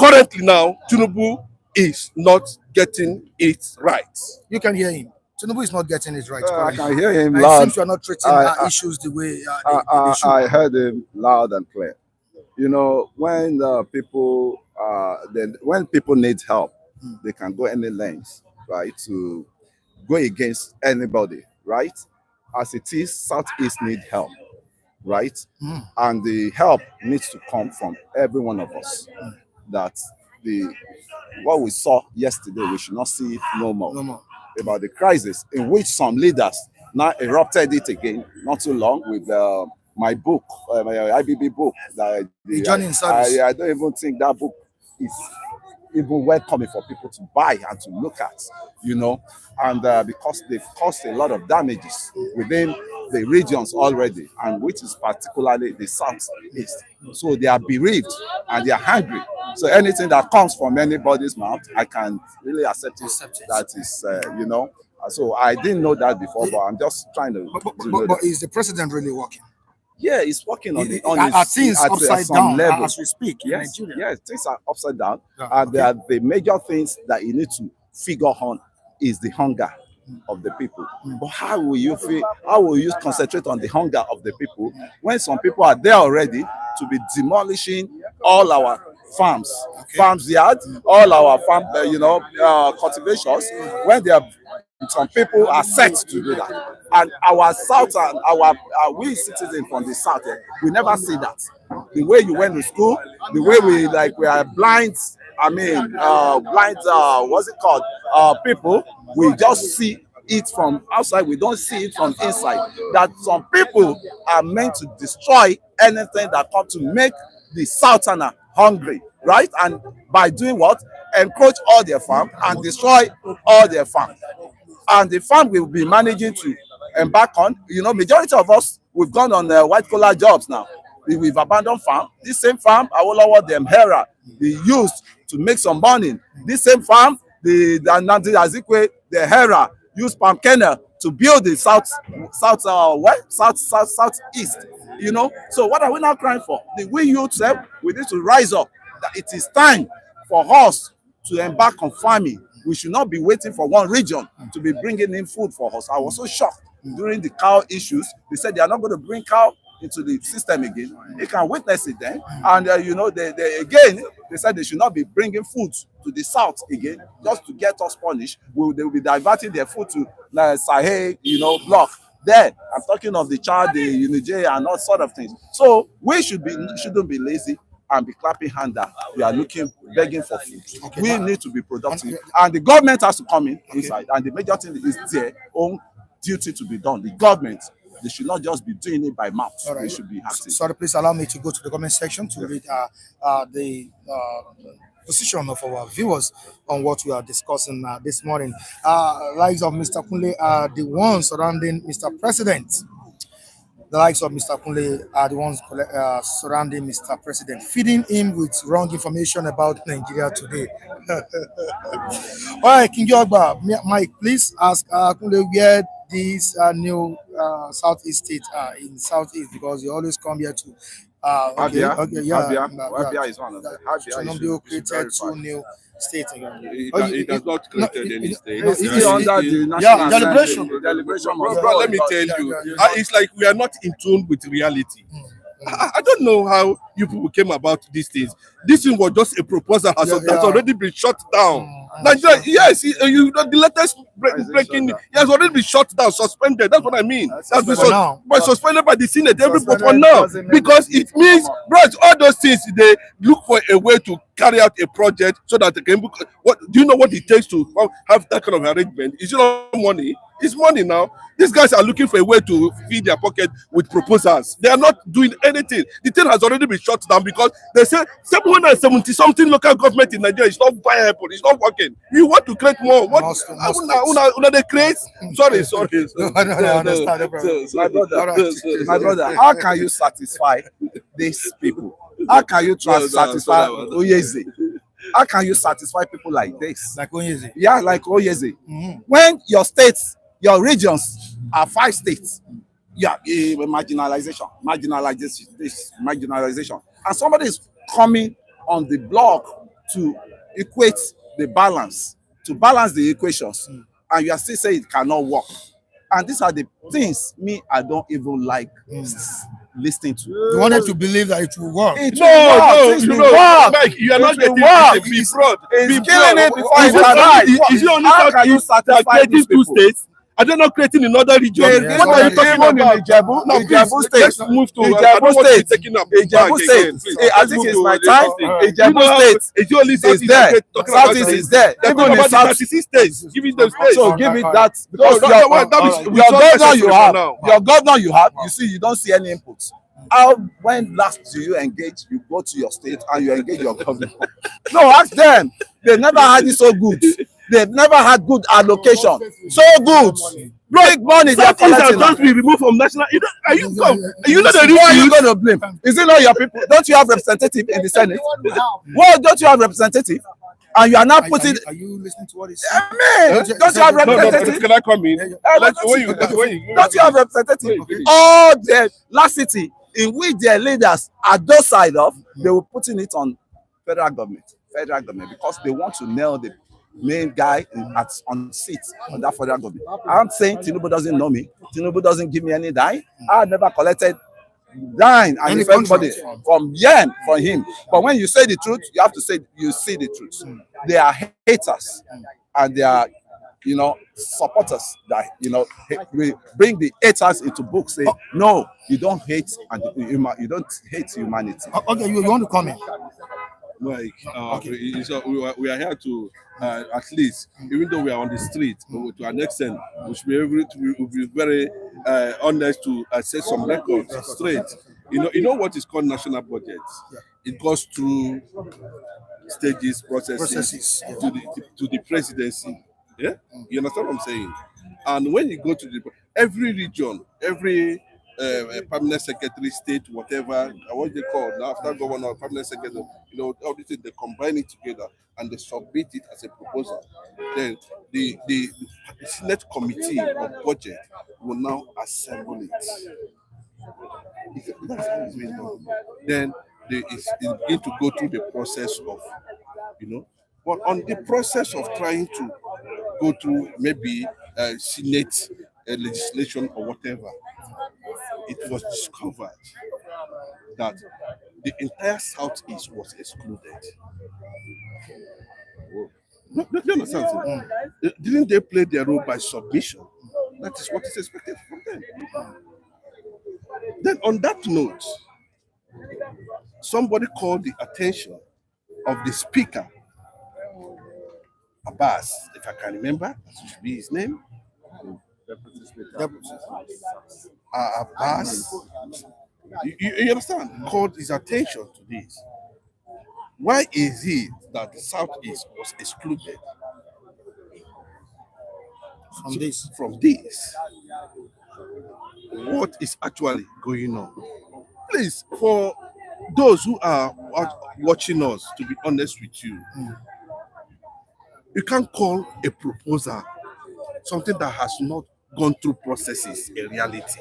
currently now Tinubu is not getting it right. You can hear him. Tinubu is not getting it right. I can hear him It loud. seems you are not treating issues the way they should. I heard him loud and clear. You know, when people when people need help, they can go any lengths, right, to go against anybody, right? As it is, Southeast need help, right? And the help needs to come from every one of us. That what we saw yesterday, we should not see it no more. No more. About the crisis in which some leaders now erupted it again, not too long with my book, my IBB book. The Journey in Service. I don't even think that book is even welcoming for people to buy and to look at, you know, and because they've caused a lot of damages within the regions already, and which is particularly the Southeast. So they are bereaved and they are hungry. So anything that comes from anybody's mouth, I can really accept it. That is, you know. So I didn't know that before, but I'm just trying to. But is the president really working? Yeah, he's working on it. Are things upside down level. as we speak in Nigeria? Yes, things are upside down. And the major things that you need to figure on is the hunger of the people. But how will you concentrate on the hunger of the people when some people are there already to be demolishing all our farms, farms yards, all our farm, cultivations, when they are some people are set to do that. And our south and we citizens from the south, we never see that. The way you went to school, the way we are blind, what's it called? People, we just see it from outside, we don't see it from inside. That some people are meant to destroy anything that comes to make the southerner hungry, right? And by doing what? Encroach all their farm and destroy all their farm. And the farm will be managing to embark on, majority of us, we've gone on white collar jobs now. We've abandoned farm. This same farm, Awolowo, the Mhera, they used to make some money. This same farm, the Nandi Azikwe, the Hera, used palm kernel to build the southeast. So what are we now crying for? The we youth, we need to rise up. That it is time for us to embark on farming. We should not be waiting for one region to be bringing in food for us. I was so shocked during the cow issues. They said they are not going to bring cow into the system again. They can witness it then. And, they said they should not be bringing food to the south again just to get us punished. They will be diverting their food to Sahel, block. There, I'm talking of the Chad, the Niger, and all sort of things. So we shouldn't be lazy and be clapping hands that we are begging for food. We need to be productive. And the government has to come inside. And the major thing is their own duty to be done. The government, they should not just be doing it by mouth. They should be active. Sorry, please allow me to go to the comment section to read the position of our viewers on what we are discussing this morning. Likes of Mr. Kunle are the ones surrounding Mr. President. The likes of Mr. Kunle are the ones surrounding Mr. President, feeding him with wrong information about Nigeria today. All right, King Yogba, Mike, please ask Kunle where these new Southeast states are in Southeast, because you always come here to Abia is one of them. Abia created two new states again. It has not created any state. It's still under the national deliberation. Bro, let me tell you, it's like we are not in tune with reality. I don't know how you people came about these things. This thing was just a proposal that's already been shut down. Nigeria, yes, the latest breaking, it has already been shut down, suspended. That's what I mean. That's been suspended by the Senate. Everybody for now, because it means, bros, all those things they look for a way to carry out a project so that they can book. What do you know what it takes to have that kind of arrangement? Is it not money? It's money now. These guys are looking for a way to feed their pocket with proposals. They are not doing anything. The thing has already been shut down because they say 770 something local government in Nigeria is not viable. It's not working. You want to create more? What? Una they create? Sorry. I understand. My brother, how can you satisfy these people? How can you satisfy Oyeze? How can you satisfy people like this? Like Oyeze. Yeah, like Oyeze. When your states, your regions are 5 states, yeah, marginalization, and somebody is coming on the block to equate the balance, to balance the equations, and you are still saying it cannot work. And these are the things I don't even like listening to. You wanted to believe that it will work. It will work. Mike, you are not getting work. be fraud. It's killing it before it arrives. Is it only How can you satisfy creating 2 states? Are they not creating another region? What are you talking about? Ijebu State. Let's move to Ijebu State. Ijebu State. I think it's my time. Ijebu State is there. Southeast is there. Even in South states. Give it those states. So give it that, because your governor you have, you see, you don't see any inputs. How, when last do you engage? You go to your state and you engage your governor. No, ask them. They never had it so good. They've never had good allocation. So good. Big money. Some things have just been removed from national. You know the Who are you going to blame? Is it not your people? Don't you have representative in the Senate? Well, don't you have representative? And you are not putting. Are you listening to what he's saying? Don't you have representative? Can I come in? Don't you have representative? All the last city in which their leaders are docile of, they will putting it on federal government, because they want to nail the main guy on seat on that federal government. I'm saying Tinubu doesn't know me. Tinubu doesn't give me any dime. I never collected dime and if anybody from him. But when you say the truth, you have to say you see the truth. They are haters and they are, supporters that we bring the haters into books. Say no, you don't hate and you don't hate humanity. Okay, you want to comment? Like, we are here to at least, even though we are on the street, to an extent, we should be able to be very honest to set some records straight. You know what is called national budget? Yeah. It goes through stages, processes to the presidency. Yeah, you understand what I'm saying? And when you go to every region, every permanent secretary, state, whatever, what they call now, after governor, permanent secretary, all these things, they combine it together and they submit it as a proposal. Then the Senate Committee of Budget will now assemble it. That's how it's been done. Then it's begin to go through the process of, but on the process of trying to go through maybe Senate legislation or whatever, it was discovered that the entire Southeast was excluded. Do you understand? Didn't they play their role by submission? That is what is expected from them. Then on that note, somebody called the attention of the speaker, Abbas, if I can remember, that should be his name. Abbas, you understand? Called his attention to this. Why is it that the Southeast was excluded from this? What is actually going on? Please, for those who are watching us, to be honest with you, you can't call a proposal something that has not gone through processes a reality.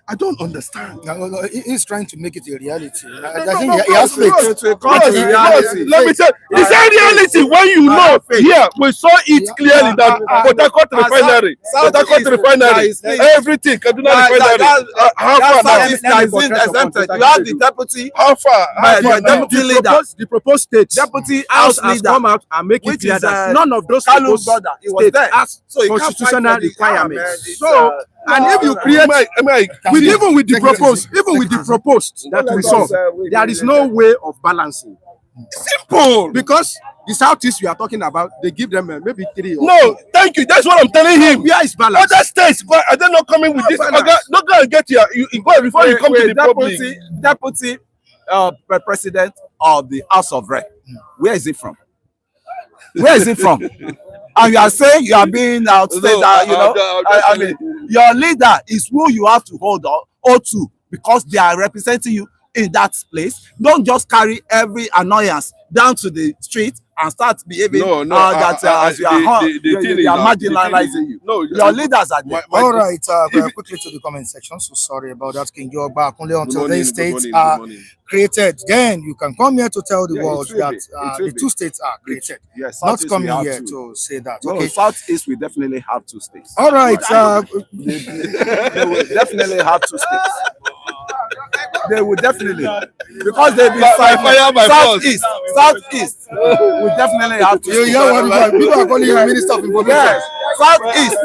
I don't understand. No, he's trying to make it a reality. I No, think no, he has faith. Let me tell you, it's a reality when you know. Yeah, we saw it clearly that Port Harcourt refinery, everything, Kaduna refinery. How far now? Exempted. You have the deputy. How far? The deputy leader. The proposed states. Deputy House house has leader. come out and make it Which clear is, that none of those Kalu's proposed brother. He was states there. has So he can't fight constitutional for the requirements. So, And if you create, even with the proposed that we saw, there is no way of balancing. Simple. Because the Southeast we are talking about, they give them maybe 3 or No, thank you. That's what I'm telling him. Where is balance? Other states, are they not coming with this? Not going to get here. You go before you come to the public. Deputy president of the House of Rep. Where is it from? Where is it from? And you are saying you are being outstayed. I mean, your leader is who you have to hold to because they are representing you in that place. Don't just carry every annoyance down to the street and start behaving as you are marginalizing you. No, your leaders are there. All right, quickly to the comment section. So sorry about that, King Yoba. Only until these states are created, then you can come here to tell the world that the 2 states are created. Yes, not coming here to say that. No, Okay, Southeast we definitely have 2 states. all right. They will definitely have 2 states. They will definitely, because they be Southeast will definitely have 2 states. You hear what people are calling you Minister of Information. Yes, Southeast.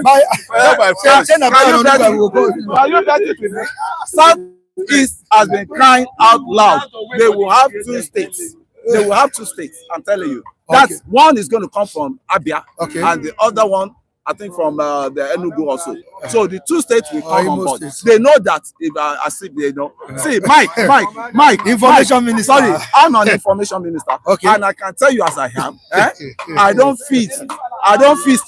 Southeast has been crying out loud. They will have 2 states. They will have 2 states. I'm telling you. That's one is going to come from Abia, and the other one, I think, from the Enugu also. So the 2 states will come on board. They know that. As if they know. See, Mike, Information Minister. Sorry, I'm an information minister. And I can tell you as I am, I don't feast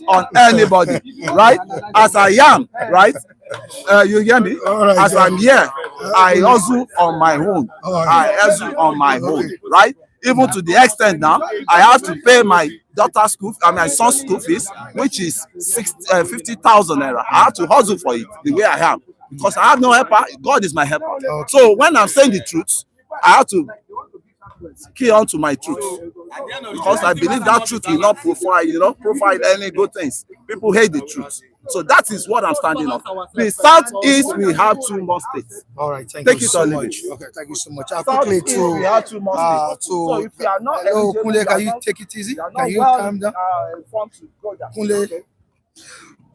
on anybody, right? As I am, right? You hear me? As I'm here, I hustle on my own. I hustle on my own, right? Even to the extent now, I have to pay my daughter's school and my son's school fees, which is 50,000 naira. I have to hustle for it the way I am because I have no helper. God is my helper. So when I'm saying the truth, I have to key on to my truth because I believe that truth will not provide any good things. People hate the truth. So that is what I'm standing on. The Southeast, we have 2 more states. All right, thank you so much. Okay, thank you so much. Quickly we have 2 more states. So if you are not Kunle, can you take it easy? Can you calm down? Kunle.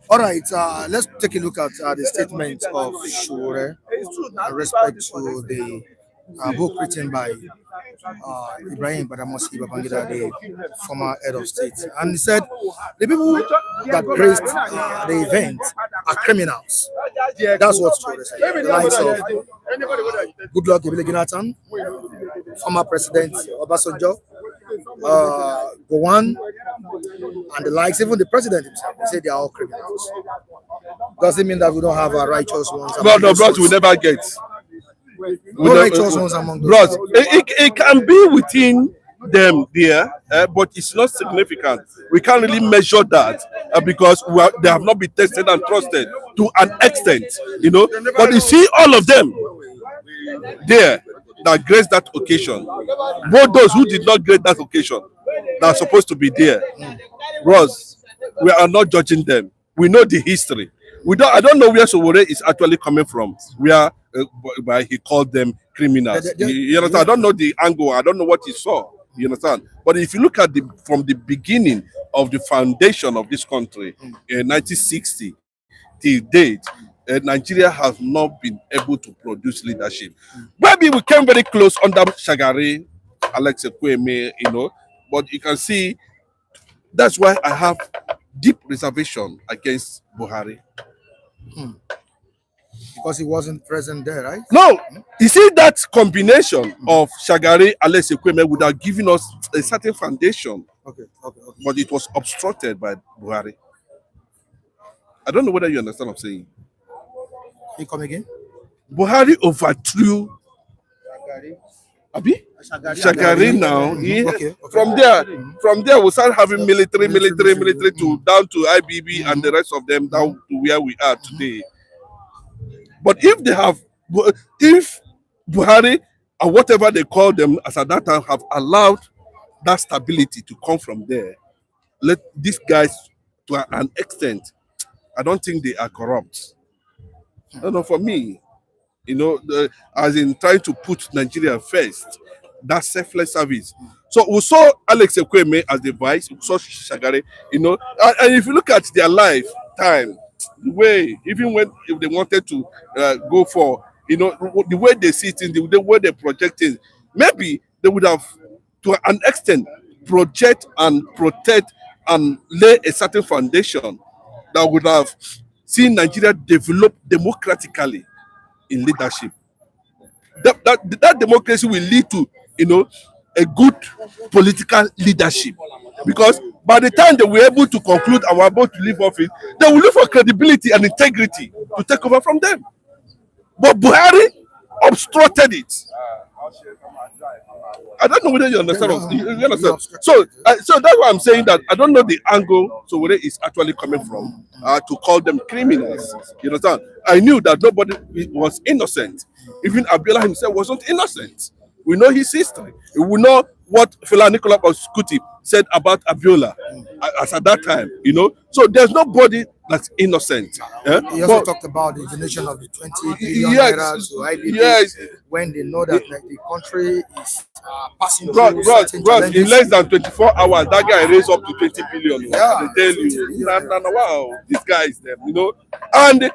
All right, let's take a look at the statement of Shure in respect to the book written by Ibrahim Babangida, the former head of state. And he said, the people that graced the event are criminals. That's what Shure said. The likes of Goodluck Ebele Jonathan, former president Obasanjo, Gowon, and the likes, even the president himself. They say they are all criminals. Does it mean that we don't have righteous ones? Bros, we never get. No righteous ones among those. Bros, it can be within them there, but it's not significant. We can't really measure that because they have not been tested and trusted to an extent, But you see all of them there that graced that occasion, both those who did not grace that occasion that are supposed to be there. Bros, we are not judging them. We know the history. I don't know where Sowore is actually coming from. Where he called them criminals. You understand? I don't know the angle. I don't know what he saw. You understand? But if you look at from the beginning of the foundation of this country in 1960 till date, Nigeria has not been able to produce leadership. Maybe we came very close under Shagari, Alex Ekweme, but you can see that's why I have deep reservation against Buhari. Because he wasn't present there, right? No, you see that combination of Shagari, Alex Ekweme would have given us a certain foundation. Okay. But it was obstructed by Buhari. I don't know whether you understand what I'm saying. Can you come again? Buhari overthrew Shagari now. Okay. From there, we start having military to down to IBB and the rest of them down to where we are today. But if Buhari or whatever they call them as at that time have allowed that stability to come from there, let these guys to an extent, I don't think they are corrupt. No, for me, as in trying to put Nigeria first, that selfless service. So we saw Alex Ekweme as the vice, we saw Shagari, and if you look at their lifetime, the way, even if they wanted to go for, the way they see things, the way they project things, maybe they would have, to an extent, project and protect and lay a certain foundation that would have seen Nigeria develop democratically in leadership. That democracy will lead to, a good political leadership. Because by the time they were able to conclude and were about to leave office, they will look for credibility and integrity to take over from them. But Buhari obstructed it. I don't know whether you understand. You understand? So that's why I'm saying that I don't know the angle so where it's actually coming from to call them criminals. You understand? I knew that nobody was innocent. Even Abiola himself wasn't innocent. We know his history. We know what Fela Kuti said about Abiola as at that time. So there's nobody that's innocent. He also talked about the donation of the 20 billion naira to IBB when they know that the country is passing through certain challenges. In less than 24 hours, that guy raised up to 20 billion. Yeah. They tell you, wow, these guys, and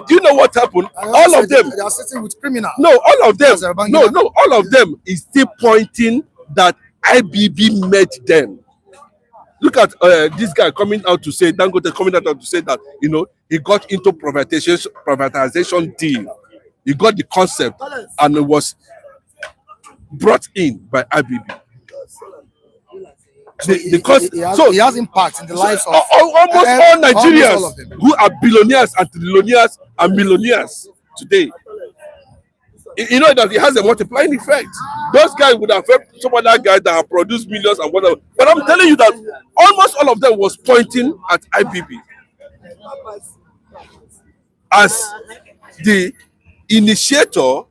you know what happened? All of them. They are sitting with criminals. No, all of them. No, all of them is still pointing that IBB made them. Look at this guy coming out to say, Dangote coming out to say that, he got into privatization deal. He got the concept and it was brought in by IBB. He has impact in the lives of almost all Nigerians who are billionaires and trillionaires and millionaires today. You know that it has a multiplying effect. Those guys would have helped some other guys that have produced millions and whatever. But I'm telling you that almost all of them was pointing at IBB as the initiator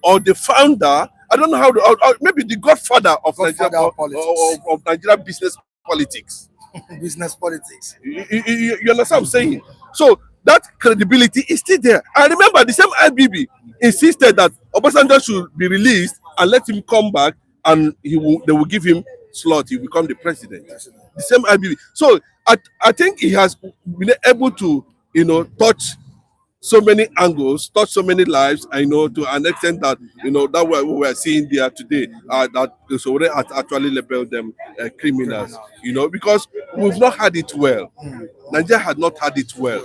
or the founder. I don't know how to, maybe the godfather of Nigeria business politics. Business politics. You understand what I'm saying? So that credibility is still there. I remember the same IBB insisted that Obasanjo should be released and let him come back, and they will give him slot. He will become the president. The same IBB. So I think he has been able to, touch so many angles, touch so many lives. I know to an extent that that what we are seeing there today, that so they actually labeled them criminals. Because we've not had it well. Nigeria had not had it well.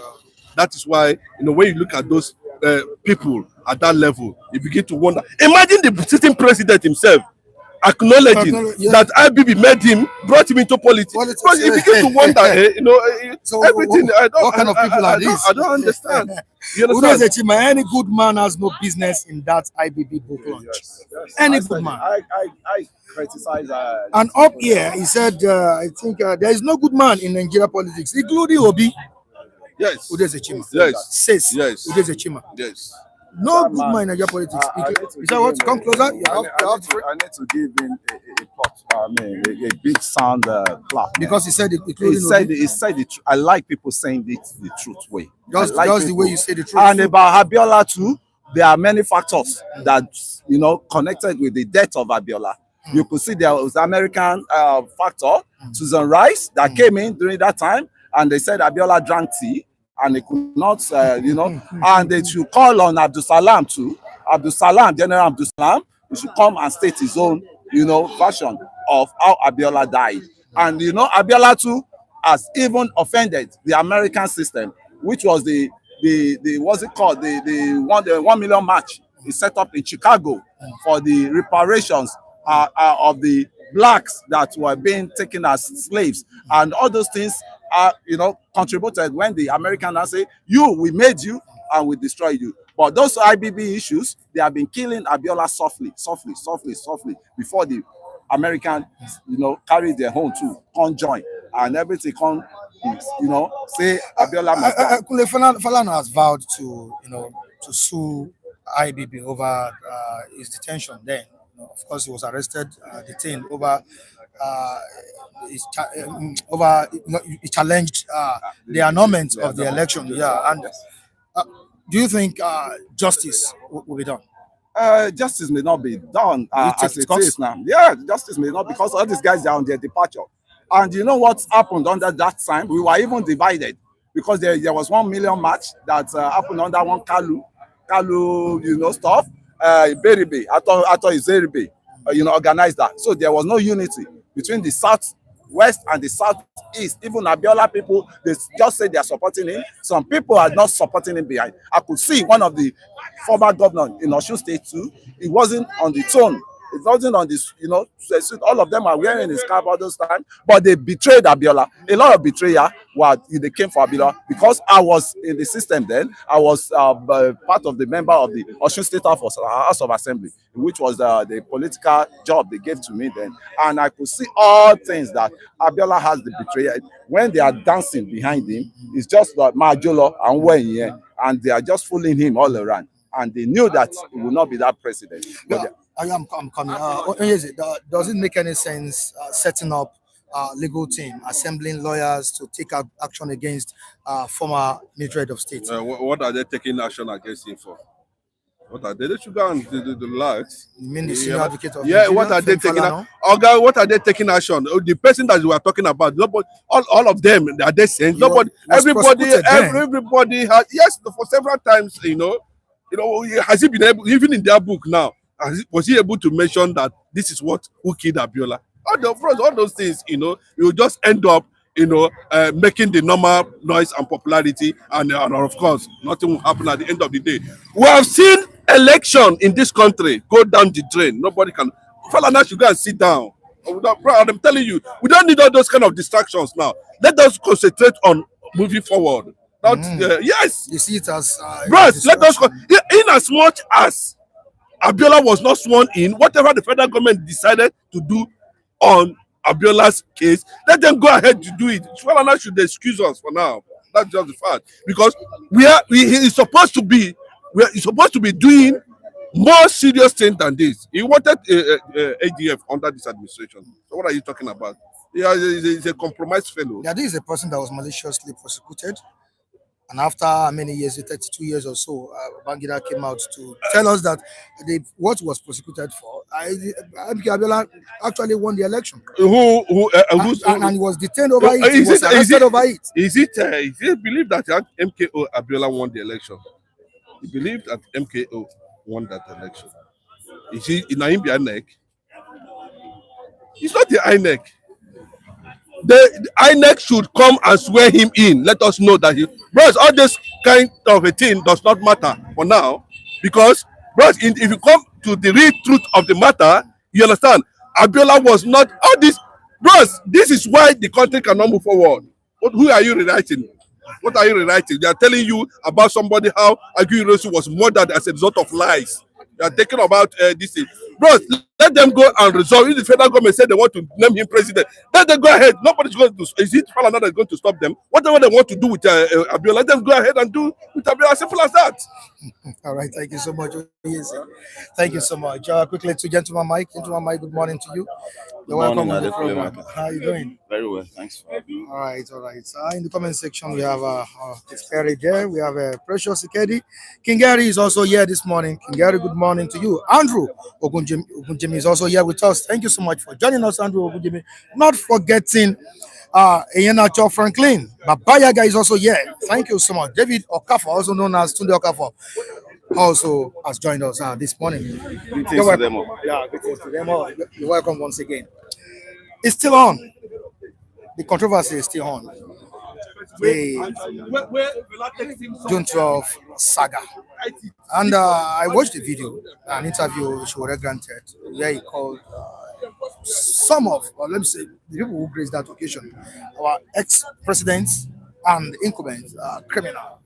That is why when you look at those people at that level, you begin to wonder. Imagine the sitting president himself acknowledging that IBB made him, brought him into politics. Because you begin to wonder, so everything. What kind of people are these? I don't understand. You understand? Any good man has no business in that IBB book launch. Yes. Any good man. I criticize. And up here, he said, I think there is no good man in Nigeria politics, including Obi. Yes. Udezechima. Yes. Says. Yes. Udezechima. Yes. No good man in Nigeria politics. Is that what? Come closer. I need to give him a big sound clap. Because he said it. He said the truth. I like people saying it the truth way. Just the way you say the truth. And about Abiola too, there are many factors that connected with the death of Abiola. You could see there was American factor, Susan Rice, that came in during that time, and they said Abiola drank tea. And they could not, and they should call on Abdul Salam too. General Abdul Salam, he should come and state his own, version of how Abiola died. And Abiola too has even offended the American system, which was the what's it called, the 1 million march he set up in Chicago for the reparations of the blacks that were being taken as slaves, and all those things are contributed when the Americans say, we made you and we destroyed you. But those IBB issues, they have been killing Abiola softly before the Americans carry their own too, conjoin and everything say Abiola. Falana has vowed to to sue IBB over his detention. Then, of course, he was arrested, detained over he challenged the annulment of the election. Yeah, and do you think justice will be done? Justice may not be done Will it take as its it course? is now. Yeah, justice may not, because all these guys are on their departure. And you know what happened under that time? We were even divided, because there was 1 million march that happened under one Kalu, stuff. Beribe, I thought it's Beribe, organized that. So there was no unity between the southwest and the southeast. Even Abiola people, they just say they are supporting him. Some people are not supporting him behind. I could see one of the former governors in Osun State too. It wasn't on the tone. It wasn't on this, all of them are wearing his cap all those time, but they betrayed Abiola. A lot of betrayal they came for Abiola, because I was in the system then. I was part of the member of the Osun State House of Assembly, which was the political job they gave to me then. And I could see all things that Abiola has the betrayal. When they are dancing behind him, it's just like Majolo and Wenye, and they are just fooling him all around. And they knew that he would not be that president. But I'm coming. Does it make any sense setting up a legal team, assembling lawyers to take action against former military head of state? What are they taking action against him for? What are they? They should go and do the laws. You mean the senior advocate of Nigeria, what are they taking action? What are they taking action? The person that we are talking about, nobody, all of them, are they saying? Nobody, everybody has, yes, for several times, has he been able, even in their book now, was he able to mention that this is who killed Abiola? All those things, you just end up, making the normal noise and popularity, and of course, nothing will happen at the end of the day. We have seen election in this country go down the drain. Nobody can. Falana should go and sit down. Bro, I'm telling you, we don't need all those kind of distractions now. Let us concentrate on moving forward. Yes. You see it as bros, let us in as much as Abiola was not sworn in, whatever the federal government decided to do on Abiola's case, let them go ahead to do it. Falana should excuse us for now. That's just the fact. Because he's supposed to be doing more serious things than this. He wanted ADF under this administration. So what are you talking about? Yeah, he's a compromised fellow. Yeah, this is a person that was maliciously prosecuted. And after many years, 32 years or so, Babangida came out to tell us that what was prosecuted for, MKO Abiola actually won the election. And he was detained over it. He was arrested over it. Is it believed that MKO Abiola won the election? He believed that MKO won that election. Is he in INEC? It's not the INEC. The INEC should come and swear him in. Let us know that bros, all this kind of a thing does not matter for now, because bros, if you come to the real truth of the matter, you understand. Abiola was not all this, bros. This is why the country cannot move forward. Who are you rewriting? What are you rewriting? They are telling you about somebody how Aguiyi was murdered as a result of lies. They are talking about this thing. Bros, let them go and resolve. If the federal government said they want to name him president, let them go ahead. Nobody's going to. Is it Falana that's going to stop them? Whatever they want to do with Abiola, let them go ahead and do with Abiola. Simple as that. All right. Thank you so much. Thank you so much. Quickly to Gentleman Mike. Gentleman Mike, good morning to you. You're welcome on the program. How are you doing? Very well, thanks. All right. In the comment section, we have Kingari there. We have Precious Ikedi. Kingari is also here this morning. Kingari, good morning to you. Andrew Ogunjimi is also here with us. Thank you so much for joining us, Andrew Ogunjimi. Not forgetting Eyenacho Franklin. Babayaga is also here. Thank you so much. David Okafor, also known as Tunde Okafor, also has joined us this morning. Greetings to them all. Yeah, greetings to them all. You're welcome once again. It's still on. The controversy is still on. The June 12 saga. And I watched the video, an interview Shore granted, where he called some of, or let me say, the people who graced that occasion, our ex-presidents and incumbents, criminals.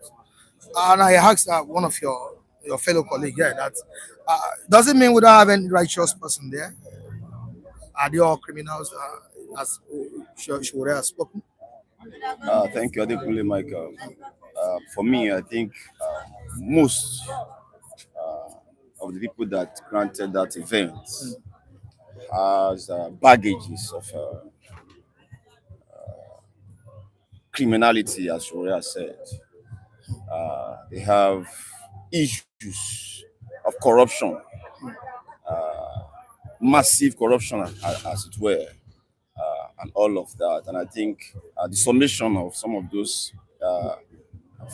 And I asked one of your fellow colleagues there that does it mean we don't have any righteous person there? Are they all criminals, as Shore has spoken? Thank you, Adekunle Michael. For me, I think most of the people that granted that event has baggages of criminality, as Roya said. They have issues of corruption, massive corruption, as it were, and all of that. And I think the summation of some of those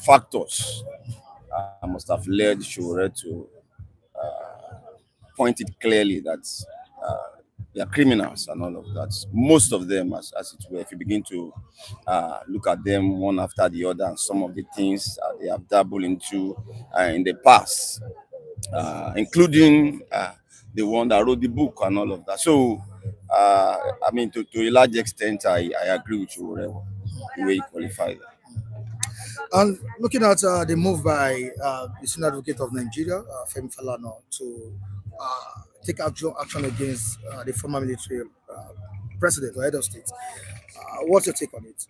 factors must have led Shore to point it clearly that they are criminals and all of that. Most of them, as it were, if you begin to look at them one after the other, and some of the things they have dabbled into in the past, including the one that wrote the book and all of that. So, I mean, to a large extent, I agree with you, the way you qualify that. And looking at the move by the Senior Advocate of Nigeria, Femi Falana, to take action against the former military president or head of state, what's your take on it?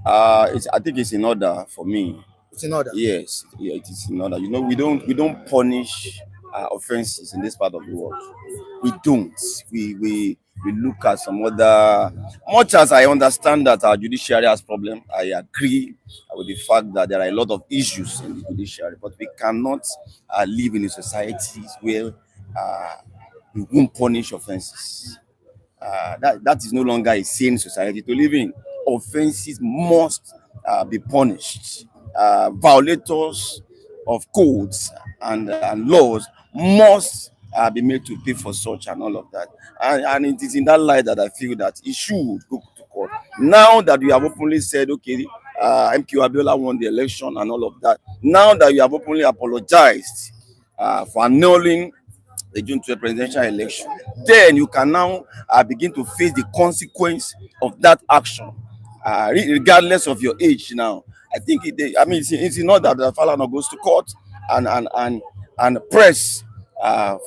I think it's in order for me. It's in order. Yes, yeah, it is in order. You know, we don't punish offenses in this part of the world. We don't. We look at some other. Much as I understand that our judiciary has problem, I agree with the fact that there are a lot of issues in the judiciary, but we cannot live in a society where we won't punish offenses. That is no longer a sane society to live in. Offenses must be punished. Violators of codes and laws must be made to pay for such and all of that. And it is in that light that I feel that it should go to court. Now that we have openly said, okay, MKO Abiola won the election and all of that. Now that you have openly apologized for annulling the June 12 presidential election, then you can now begin to face the consequence of that action, regardless of your age. Now, I think it's not that the Falana goes to court and press to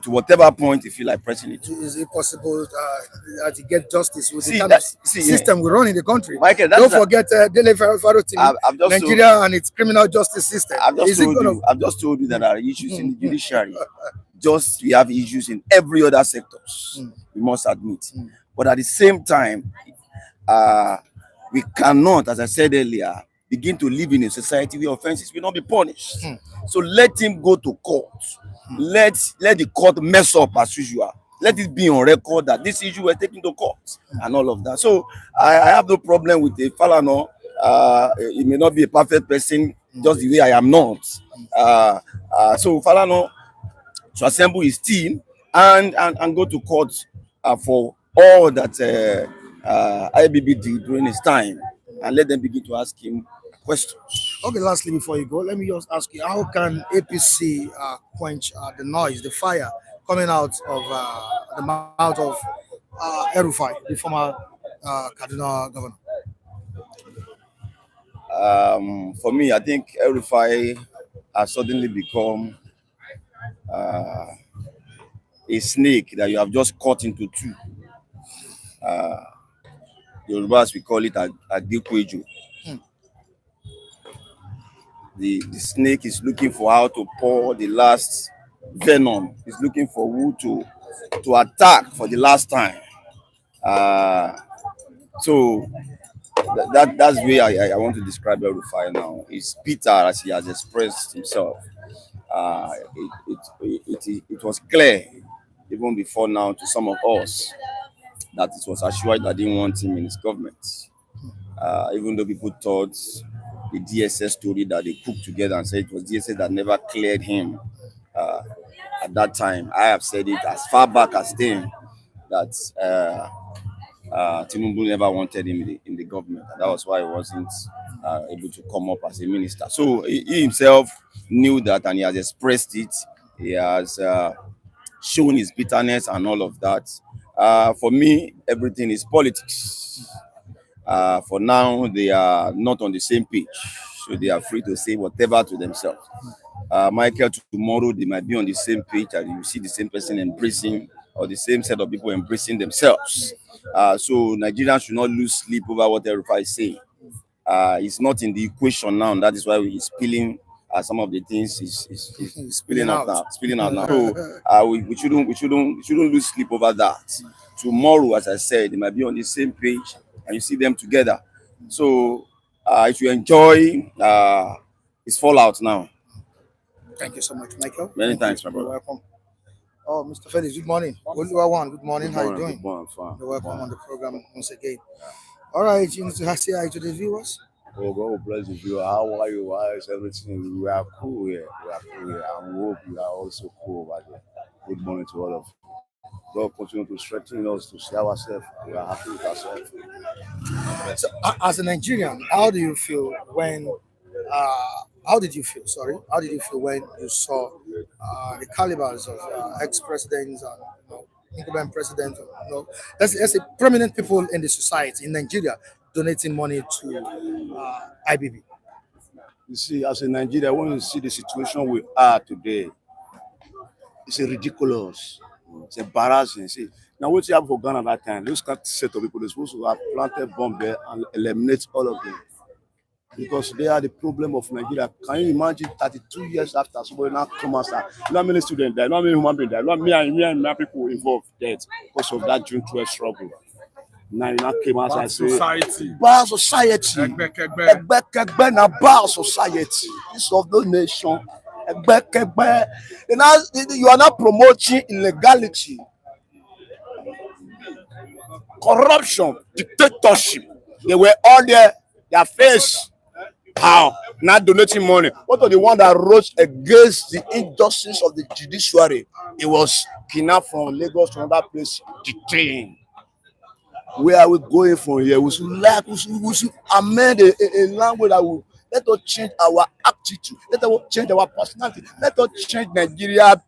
whatever point you feel like pressing it. Is it possible to get justice with the kind of system we run in the country? Michael, don't forget Dele Farotimi, Nigeria and its criminal justice system. I've just told you that there are issues in the judiciary. We have issues in every other sectors. We must admit. But at the same time, we cannot, as I said earlier, begin to live in a society where offenses will not be punished. So let him go to court. Let the court mess up as usual. Let it be on record that this issue was taken to court and all of that. So I have no problem with the Falana. He may not be a perfect person, just the way I am not. So Falana to assemble his team and go to court for all that IBB did during his time, and let them begin to ask him questions. Okay, lastly, before you go, let me just ask you, how can APC quench the noise, the fire coming out of the mouth of El-Rufai, the former Kaduna governor? For me, I think El-Rufai has suddenly become a snake that you have just cut into two. The Yorubas, we call it a Dikweju. The snake is looking for how to pour the last venom. It's looking for who to attack for the last time. So that's the way I want to describe El-Rufai now. It's bitter as he has expressed himself. It was clear even before now to some of us that it was assured that they didn't want him in his government. Even though people thought the DSS story that they cooked together and said it was DSS that never cleared him at that time. I have said it as far back as then that Tinubu never wanted him in the government. And that was why he wasn't able to come up as a minister. So he himself knew that, and he has expressed it. He has shown his bitterness and all of that. For me, everything is politics. For now, they are not on the same page, so they are free to say whatever to themselves. Michael, tomorrow they might be on the same page, and you see the same person embracing, or the same set of people embracing themselves. So Nigerians should not lose sleep over what El-Rufai is saying. is not in the equation now. That is why he's spilling some of the things is spilling out now. So we shouldn't lose sleep over that. Tomorrow, as I said, they might be on the same page, and you see them together. So if you enjoy his fallout now. Thank you so much, Michael. Many thanks, my brother. You're welcome. Oh, Mr. Felix, good morning. Good morning. How are you doing? Good morning, fine. You're welcome on the program once again. All right, you need to say hi to the viewers. Oh, God bless you. How are you? How is everything? We are cool here. And we hope you are also cool over there. Good morning to all of you. God continue to strengthen us to see ourselves. We are happy with ourselves. So, as a Nigerian, how do you feel when? How did you feel when you saw the calibers of ex-presidents and incumbent presidents? Let's say prominent people in the society in Nigeria donating money to IBB. You see, as a Nigerian, when you see the situation we are today, it's ridiculous. It's embarrassing. See, now what you have for Ghana at that time, those set of people, they're supposed to have planted bomb there and eliminate all of them. Because they are the problem of Nigeria. Can you imagine 32 years after somebody now come and start? Not many students died, not many human beings died, not me and my people involved dead because of that June 12 struggle. Now you now came out and say, bad society. Egbe na bad society. This of the nation. Egbe. You are not promoting illegality, corruption, dictatorship. They were all there, their face. How? Not donating money. What was the one that rose against the injustice of the judiciary? It was kidnapped from Lagos to another place, detained. Where are we going from here? We should amend a language that will let us change our attitude, let us change our personality, let us change Nigeria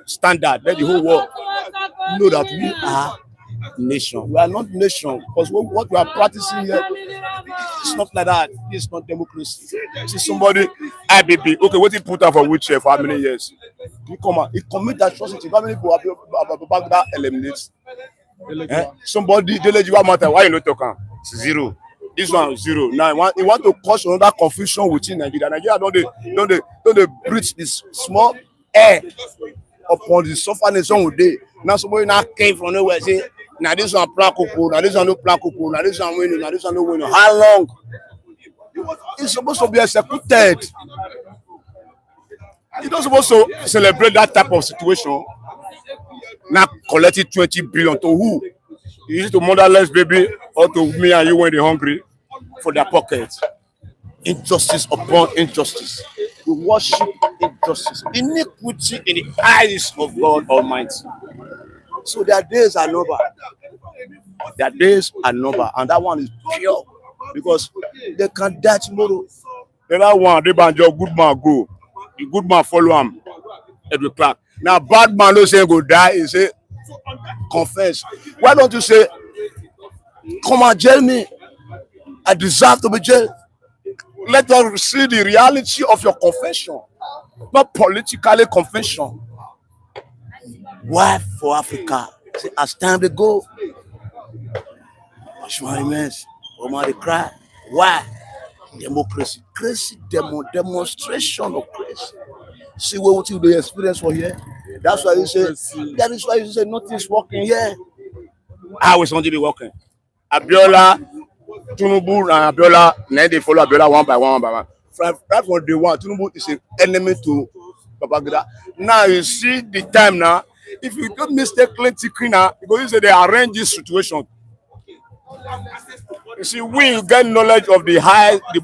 standard. Let the whole world know that we are nation. We are not nation because what we are practicing here, it's not like that. It's not democracy. See somebody, IBB, okay, what he put out for wheelchair for how many years? He come out, he commit atrocity. How many people have that eliminates? Somebody, matter. Why you not talking? It's zero. This one is zero. Now he want to cause another confusion within Nigeria. Nigeria don't they breach this small air upon the suffering one day. Now somebody now came from nowhere say, now this one plan couple, now this one no plan couple, now this one winning, now this one no winning. How long? It's supposed to be executed. You're not supposed to celebrate that type of situation. Now collecting 20 billion to who? Is it to motherless baby or to me and you when they're hungry for their pockets? Injustice upon injustice. We worship injustice, iniquity in the eyes of God Almighty. So their days are numbered. Their days are numbered, and that one is pure because they can die tomorrow. The other one, they banjo good man go, the good man follow him. Edward Clark. Now bad man don't say go die. He say confess. Why don't you say, come and jail me? I deserve to be jailed. Let us see the reality of your confession, not politically confession. Why for Africa? See, as time to go, remains. They cry. Why? Democracy. Crazy demonstration of crazy. See what you do experience for here. That's why you say. That is why you say nothing's working here. How is something working? Abiola, Tinubu, and Abiola. Now they follow Abiola one by one. Right from day one, Tinubu is an enemy to Babangida. Now you see the time now. If you don't mistakenly think now, because you say they arrange this situation. You see, we get knowledge of the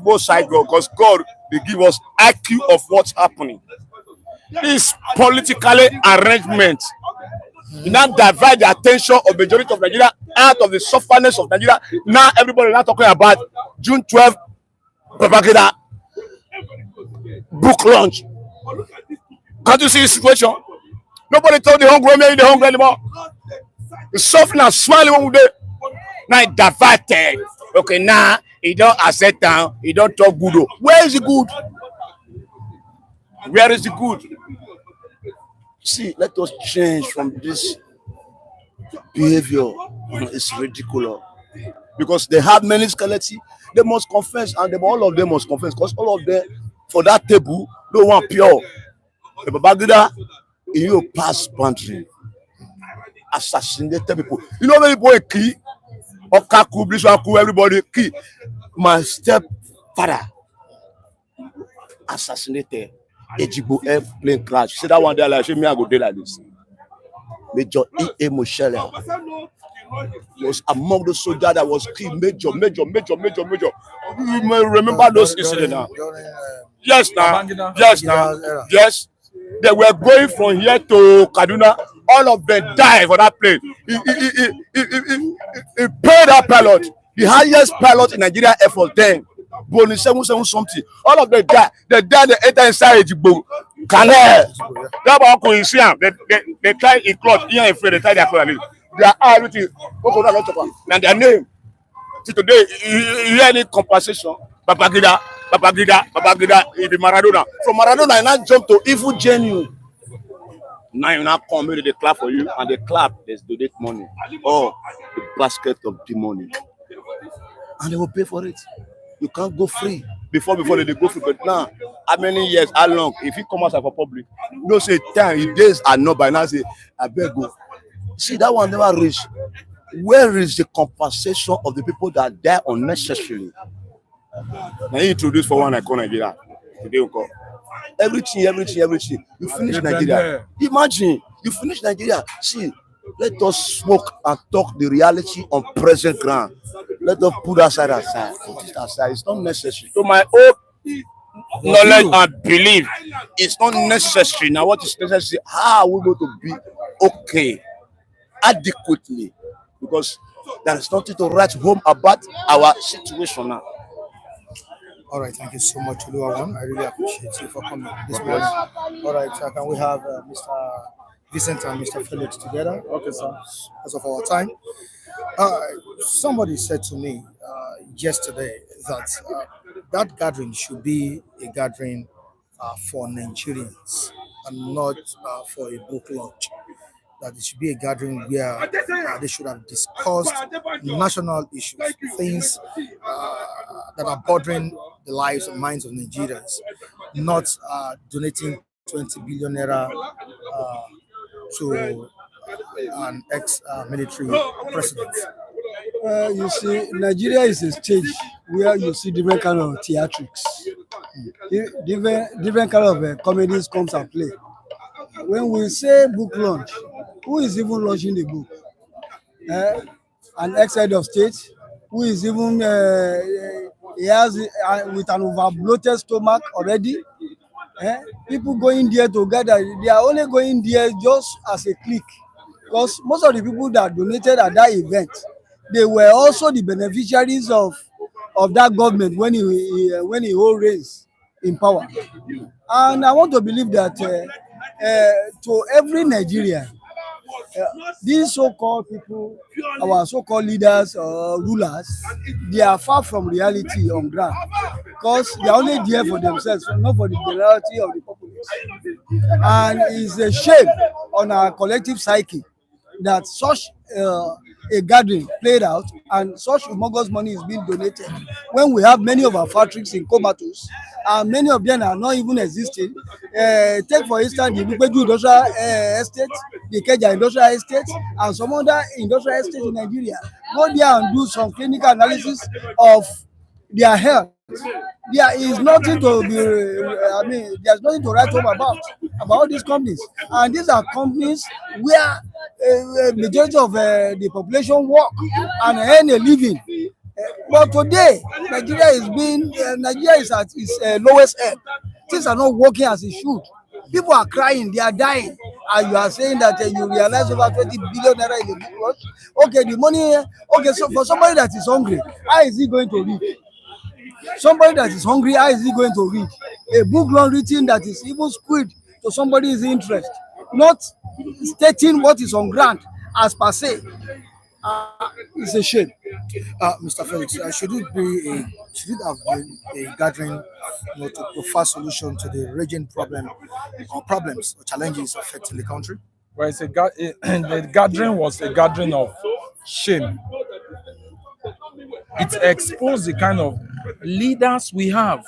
most high God, because God they give us IQ of what's happening. This politically arrangement. You now divide the attention of the majority of Nigeria out of the sufferness of Nigeria. Now everybody is now talking about June 12, Babangida book launch. Can't you see the situation? Nobody told the hungry man the hungry anymore. The suffering and smiling one day. Now it divided. Okay, now he don't accept down, he don't talk good. Where is the good? Where is the good? See, let us change from this behavior. It's ridiculous. because they have many skeletons. They must confess, and all of them must confess, because all of them for that table no one pure. The Babangida, you pass boundary, assassinated people. You know many people key, Okaku, Bliswaku, everybody key. My stepfather assassinated. Ejibo airplane crash. See that one there, like, me I go there like this. Major E.A. Moshele was among the soldiers that was killed. Major. You may remember those incidents now. Yes, now. Yes. They were going from here to Kaduna. All of them died for that plane. He paid that pilot, the highest pilot in Nigeria Air Force then. Bonnie 7 something. All of them died. They enter inside Ejibo Canal. That one you see them. They tie a cloth here and free. They tie their cloth. They are everything. And their name. See today, you hear any compensation? Babangida, it be Maradona. From Maradona, I now jump to evil genuine. Now you now come, maybe they clap for you, and they clap, there's donate money. Oh, the basket of demonic. And they will pay for it. You can't go free. Before they go free, but now, how many years, how long? If you come outside for public, you know, say time, if days are not by now, say, I beg go. See, that one never reach. Where is the compensation of the people that die unnecessarily? Now you introduce for one icon Nigeria. Today we call everything. You finish Nigeria. Imagine you finish Nigeria. See, let us smoke and talk the reality on present ground. Let us put aside. Put it aside. It's not necessary. To my own knowledge and belief, it's not necessary. Now, what is necessary? How are we going to be okay adequately? Because there is nothing to write home about our situation now. All right, thank you so much, Oluwawan. I really appreciate you for coming this morning. All right, can we have Mr. Vincent and Mr. Felix together? Okay, sir. Because of our time. Somebody said to me yesterday that that gathering should be a gathering for Nigerians and not for a book launch. That it should be a gathering where they should have discussed national issues, things that are bothering the lives and minds of Nigerians, not donating 20 billion naira to an ex-military president. You see, Nigeria is a stage where you see different kind of theatrics, different kind of comedies comes and play. When we say book launch, who is even launching the book? An ex-head of state who is even he has with an over-bloated stomach already. People going there together, they are only going there just as a clique, because most of the people that donated at that event, they were also the beneficiaries of that government when he hold reins in power. And I want to believe that to every Nigerian, these so-called people, our so-called leaders or rulers, they are far from reality on ground, because they are only there for themselves, not for the generality of the populace. And it's a shame on our collective psyche that such a gathering played out and such humongous money is being donated when we have many of our factories in comatose and many of them are not even existing. Take for instance the Lupeju industrial estate, the Ikeja industrial estate, and some other industrial estates in Nigeria. Go there and do some clinical analysis of their health. There is nothing to be, there's nothing to write home about these companies. And these are companies where majority of the population work and earn a living. But today, Nigeria is at its lowest ebb. Things are not working as it should. People are crying, they are dying. And you are saying that you realize over 20 billion naira in the book launch. Okay, the money, okay, so for somebody that is hungry, how is he going to read? Somebody that is hungry, how is he going to read? A book long written that is even skewed to somebody's interest, not stating what is on ground as per se. It's a shame. Mr. Felix, should it have been a gathering, to provide solution to the raging problems or challenges affecting the country? Well, the gathering was a gathering of shame. it exposed the kind of leaders we have.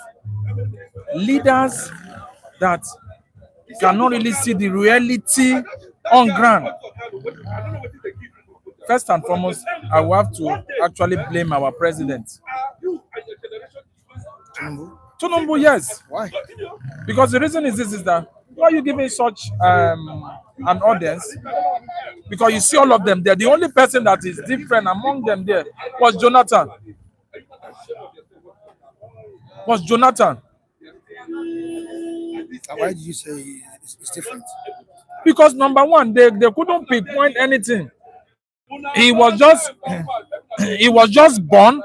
Leaders that cannot really see the reality on ground. First and foremost, I will have to actually blame our president. Tinubu, yes. Why? Because the reason is this: is that why are you giving such an audience? Because you see all of them there. The only person that is different among them there was Jonathan. Why did you say it's different? Because number one, they couldn't pinpoint anything. He was just born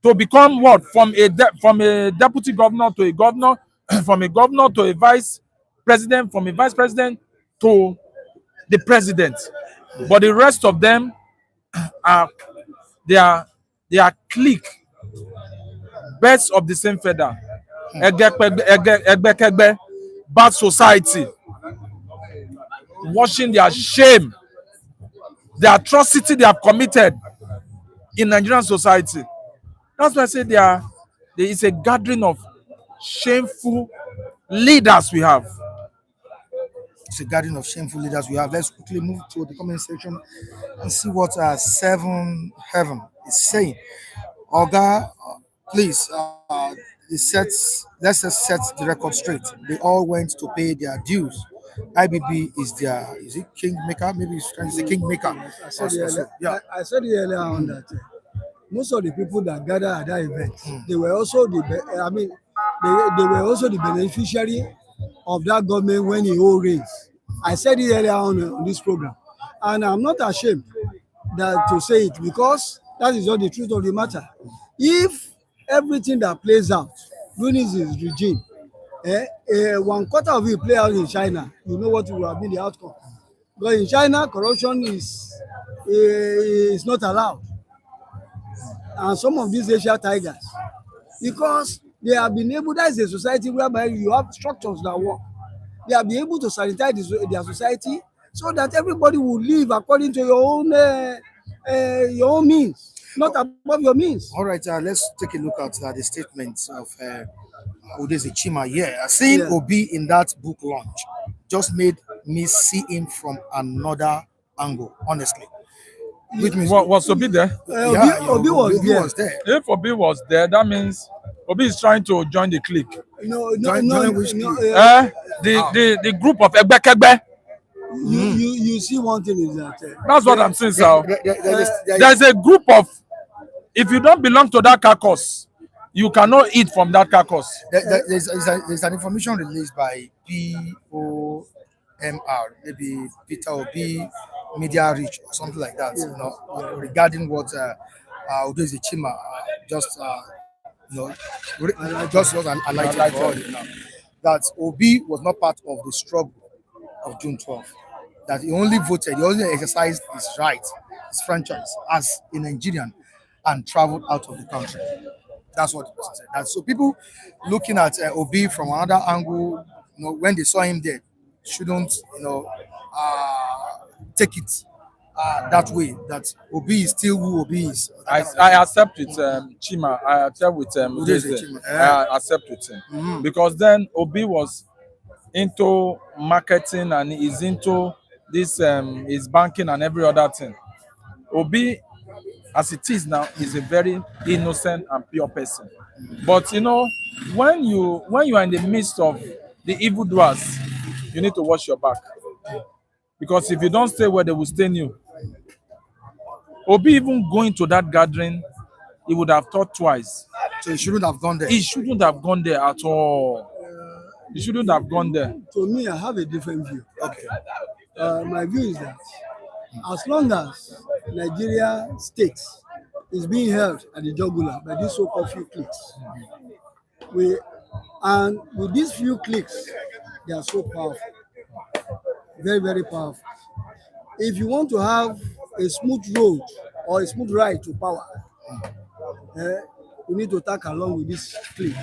to become what? From a deputy governor to a governor, from a governor to a vice president, from a vice president to the president. But the rest of them are clique, birds of the same feather. Bad society, washing their shame, the atrocity they have committed in Nigerian society. That's why I say there is a gathering of shameful leaders we have. It's a gathering of shameful leaders we have. Let's quickly move to the comment section and see what Seven Heaven is saying. Oga, please, let's just set the record straight. They all went to pay their dues. IBB is it kingmaker? Maybe he's trying to say kingmaker. I said it earlier on that most of the people that gathered at that event, they were also they were also the beneficiary of that government when he owed rains. I said it earlier on this program, and I'm not ashamed to say it because that is not the truth of the matter. If everything that plays out during his regime, 1/4 of it play out in China, you know what will have been the outcome. Because in China, corruption is not allowed. And some of these Asian tigers, because they have been able, that is a society whereby you have structures that work. They have been able to sanitize their society so that everybody will live according to your own means, not above your means. All right, let's take a look at the statements of Udeze Chima here. Seeing Obi in that book launch just made me see him from another angle, honestly. Was Obi there? Obi was there. If Obi was there, that means Obi is trying to join the clique. The group of Egbekegbe. You see one thing is that that's what I'm saying, sir. There's a group of, if you don't belong to that caucus, you cannot eat from that caucus. There's an information released by POMR, maybe Peter Obi Media Reach or something like that, regarding what Udeze Chima just was highlighted for all that Obi was not part of the struggle of June 12th. That he only voted, he only exercised his right, his franchise as a Nigerian, and traveled out of the country. That's what the person said. So people looking at Obi from another angle, when they saw him there, shouldn't take it that way. That Obi is still who Obi is. I accept with Chima. I accept with Udeze. I accept with him because then Obi was into marketing and is into this is banking and every other thing. Obi, as it is now, is a very innocent and pure person. But when you are in the midst of the evildoers, you need to watch your back. Because if you don't stay where they will stain you. Obi even going to that gathering, he would have thought twice. So he shouldn't have gone there. He shouldn't have gone there at all. He shouldn't have gone there. To me, I have a different view. Okay. My view is that as long as Nigeria state is being held at the jugular by these so-called few cliques, with these few cliques, they are so powerful, very, very powerful. If you want to have a smooth road or a smooth ride to power, you need to tag along with this clique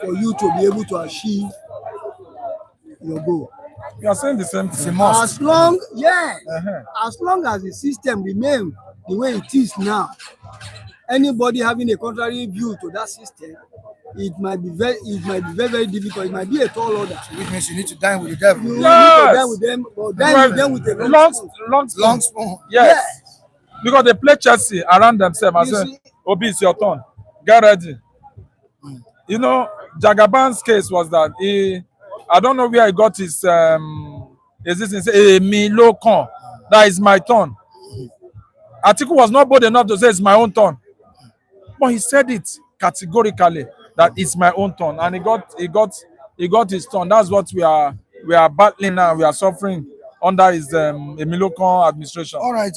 for you to be able to achieve your goal. You are saying the same It's a thing. must. As long, as long as the system remains the way it is now, anybody having a contrary view to that system, it might be very very difficult. It might be a tall order. Which means you need to dine with the devil. You need to Yes. dine with them, or dine with them with a long, spoon. Long spoon. Yes. Because they play Chelsea around themselves and You say, see- Obi, it's your turn. Get ready. You know, Jagaban's case was that I don't know where he got his existence. Milokon. That is my turn. Atiku was not bold enough to say it's my own turn. But he said it categorically that it's my own turn. And he got his turn. That's what we are battling now. We are suffering under his Emilokon administration. All right,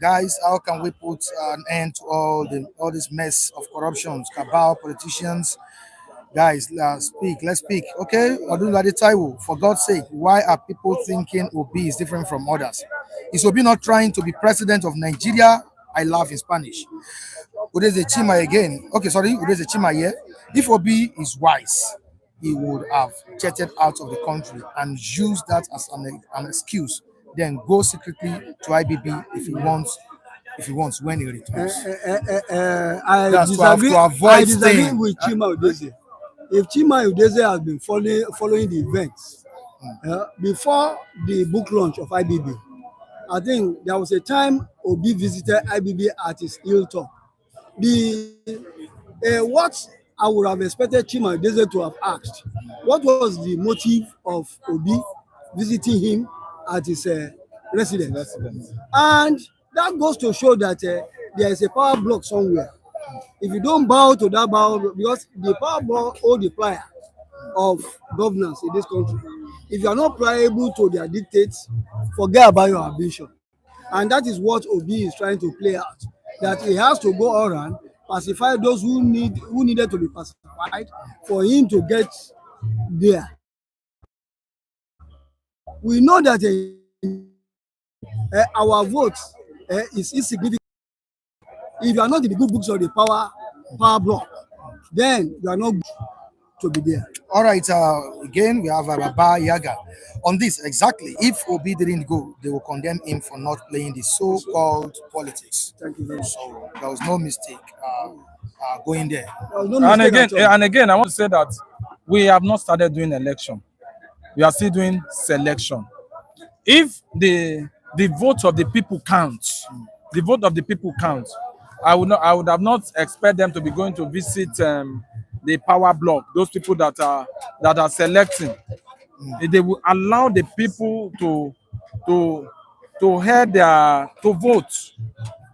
guys, how can we put an end to all this mess of corruptions, cabal, politicians? Guys, let's speak. Okay, Odunlade Taiwo, for God's sake, why are people thinking Obi is different from others? Is Obi not trying to be president of Nigeria? I laugh in Spanish. Udeze Chima again. Okay, sorry, Udeze Chima here. If Obi is wise, he would have jetted out of the country and used that as an excuse. Then go secretly to IBB if he wants when he returns. I That's disagree. to avoid I disagree staying. with Chima Udeze. If Chima Udeze has been following the events before the book launch of IBB, I think there was a time Obi visited IBB at his hilltop. What I would have expected Chima Udeze to have asked, what was the motive of Obi visiting him at his residence? And that goes to show that there is a power block somewhere. If you don't bow to that power block, because the power block hold the plier of governance in this country. If you are not pliable to their dictates, forget about your ambition. And that is what Obi is trying to play out. That he has to go around, pacify those who needed to be pacified for him to get there. We know that our vote is insignificant. If you are not in the good books of the power block, then you are not good to be there. All right, again, we have Baba Yaga. On this, exactly, if Obi didn't go, they will condemn him for not playing the so-called politics. Thank you very much. So there was no mistake going there. There was no mistake at all. And again, I want to say that we have not started doing election. We are still doing selection. If the vote of the people counts, I would have not expect them to be going to visit the power block. Those people that are selecting, they will allow the people to hear to vote,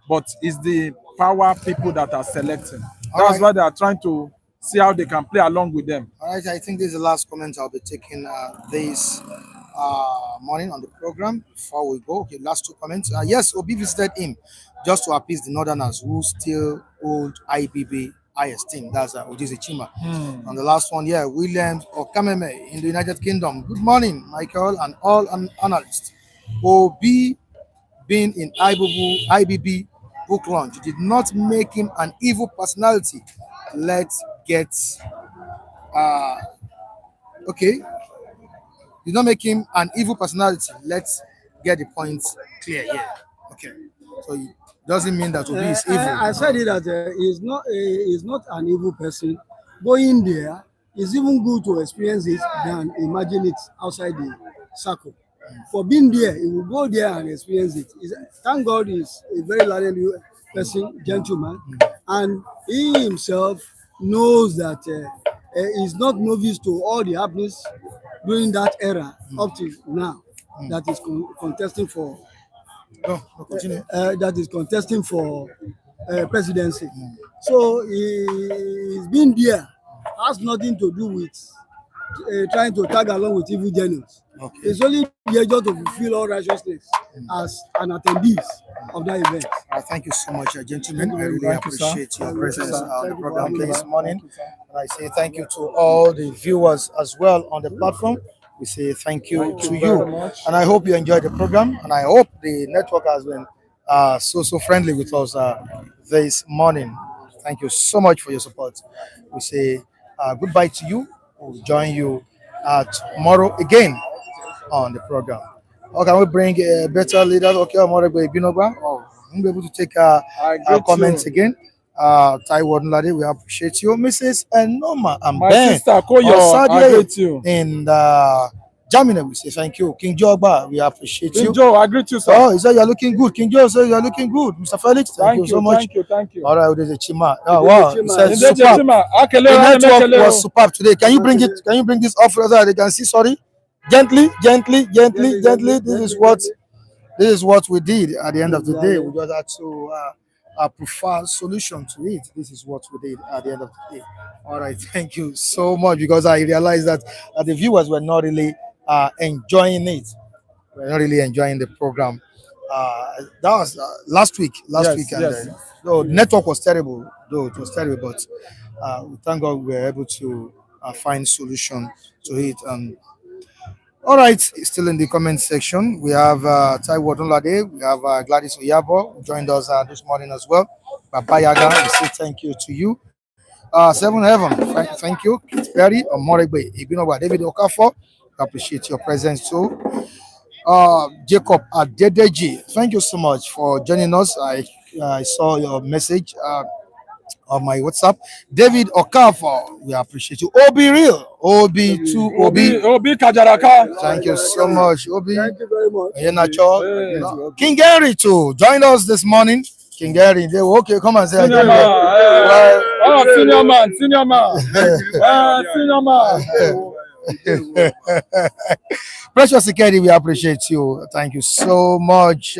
but it's the power people that are selecting. That's why they are trying to see how they can play along with them. All right, I think this is the last comment I'll be taking this morning on the program before we go. Okay, last two comments. Yes, Obi visited him just to appease the Northerners who still hold IBB high esteem. That's Odise Chima. And the last one, Williams Okameme in the United Kingdom. Good morning, Michael, and all analysts. Obi being in IBB book launch did not make him an evil personality. Let's get did not make him an evil personality. Let's get the points clear here. Okay, so it doesn't mean that Obi is evil. I said it that he's not an evil person. Going there is even good to experience it than imagine it outside the circle. For being there, he will go there and experience it. Thank God he's a very learned person, gentleman, and he himself knows that he's not novice to all the happenings during that era up to now that is contesting for presidency. So he's been there, has nothing to do with trying to tag along with evil genius. It's only there just to fulfill all righteousness as an attendee of that event. Thank you so much, gentlemen. I really appreciate your presence on the program this morning. And I say thank you to all the viewers as well on the platform. We say thank you to you. And I hope you enjoyed the program. And I hope the network has been so friendly with us this morning. Thank you so much for your support. We say goodbye to you. We'll join you tomorrow again on the program. Okay, we bring better leaders. Okay, Omorogbe Ibinogba. We'll be able to take our comments again. Taiwo Nlade, we appreciate you. Mrs. Enoma and My Ben sister Koyo, I greet you. in Germany, we say thank you. King Jogba, we appreciate you. King Joe, I greet you, sir. Oh, he said you're looking good. King Joe said you're looking good. Mr. Felix, thank you so much. Thank you. All right, there's a Chima. Oh, wow. He said superb. The The network was superb today. Can you bring it? Can you bring this off so that they can see? Sorry. Gently. This is what we did at the end of the day. We just had to prefer solution to it. This is what we did at the end of the day. All right, thank you so much, because I realized that the viewers were not really enjoying it. We're not really enjoying the program. That was last week. And the network was terrible. Though it was terrible, but we thank God we were able to find solution to it. And all right, still in the comment section, we have Taiwo Odunlade, we have Gladys Oyabo, who joined us this morning as well. Baba Yaga, we say thank you to you. Seven Heaven, thank you. Kit Perry, Omoregbe, Ibinoba, David Okafor, appreciate your presence too. Jacob Adedeji, thank you so much for joining us. I saw your message on my WhatsApp. David Okafor, we appreciate you. Obi Real, Obi Kajaraka. thank you so much. Obi, Thank you very much. King Gary too joined us this morning. King Gary, they were okay. Come and say Senior man. Senior man. Senior man. Precious Security, we appreciate you. Thank you so much.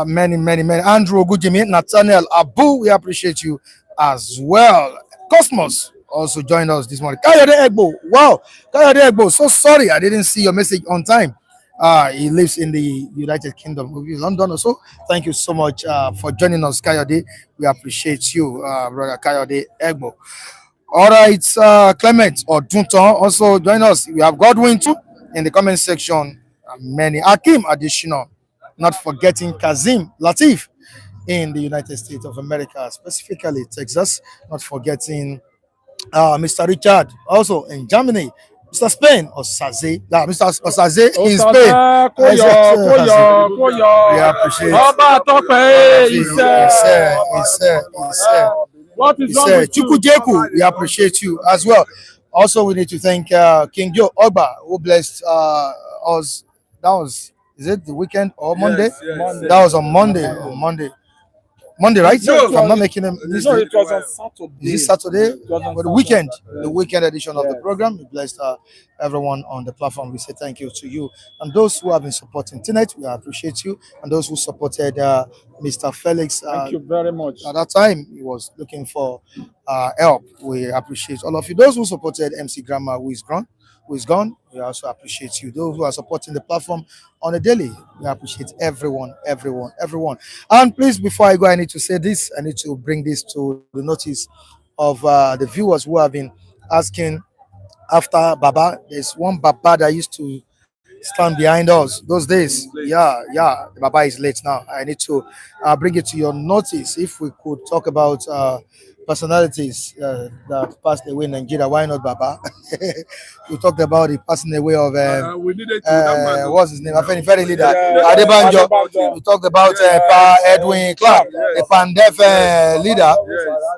Many. Andrew Ogujimi, Nathaniel Abu, we appreciate you as well. Cosmos also joined us this morning. Kayode Egbo, wow, Kayode Egbo, so sorry I didn't see your message on time. He lives in the United Kingdom, London also. Thank you so much for joining us, Kayode. We appreciate you, brother Kayode Egbo. All right, Clement or Dunton also join us. We have Godwin too in the comment section. Many. Akim additional. Not forgetting Kazim Latif in the United States of America, specifically Texas. Not forgetting Mr. Richard also in Germany. Mr. Spain or Saze. Mr. Osaze in Spain. We appreciate What is wrong with you? Chukwujeku, we appreciate you as well. Also, we need to thank King Joe Ogba, who blessed us. That was, is it the weekend or Monday? Yes. That was on Monday, right? No, If I'm not making a mistake. It was on Saturday. Is it Saturday? But the weekend edition of the program. We blessed everyone on the platform. We say thank you to you. And those who have been supporting tonight, we appreciate you. And those who supported Mr. Felix. Thank you very much. At that time, he was looking for help. We appreciate all of you. Those who supported MC Grammar, who is gone, we also appreciate you. Those who are supporting the platform on a daily, we appreciate everyone. And please, before I go, I need to say this. I need to bring this to the notice of the viewers who have been asking after Baba. There's one Baba that used to stand behind us those days. Yeah, the Baba is late now. I need to bring it to your notice. If we could talk about personalities that passed away in Nigeria, why not Baba? We talked about the passing away of we needed to what's his name? Afenifere leader Adebanjo. We talked about Pa Edwin Clark, the Pandef leader.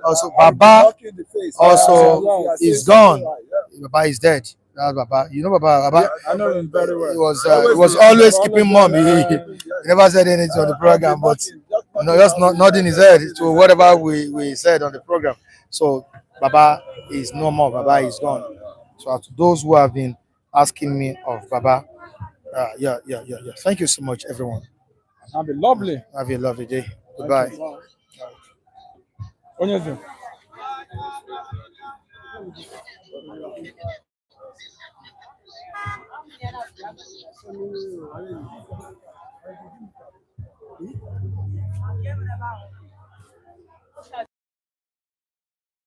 Also, Baba also is gone. Baba is dead. That's Baba. You know Baba? Yeah, I know him very well. He was always keeping mum. He never said anything on the program, but just nodding his head to whatever we said on the program. So Baba is no more. Baba is gone. So to those who have been asking me of Baba, yeah. Thank you so much, everyone. Have a lovely day. Goodbye. Onyezu.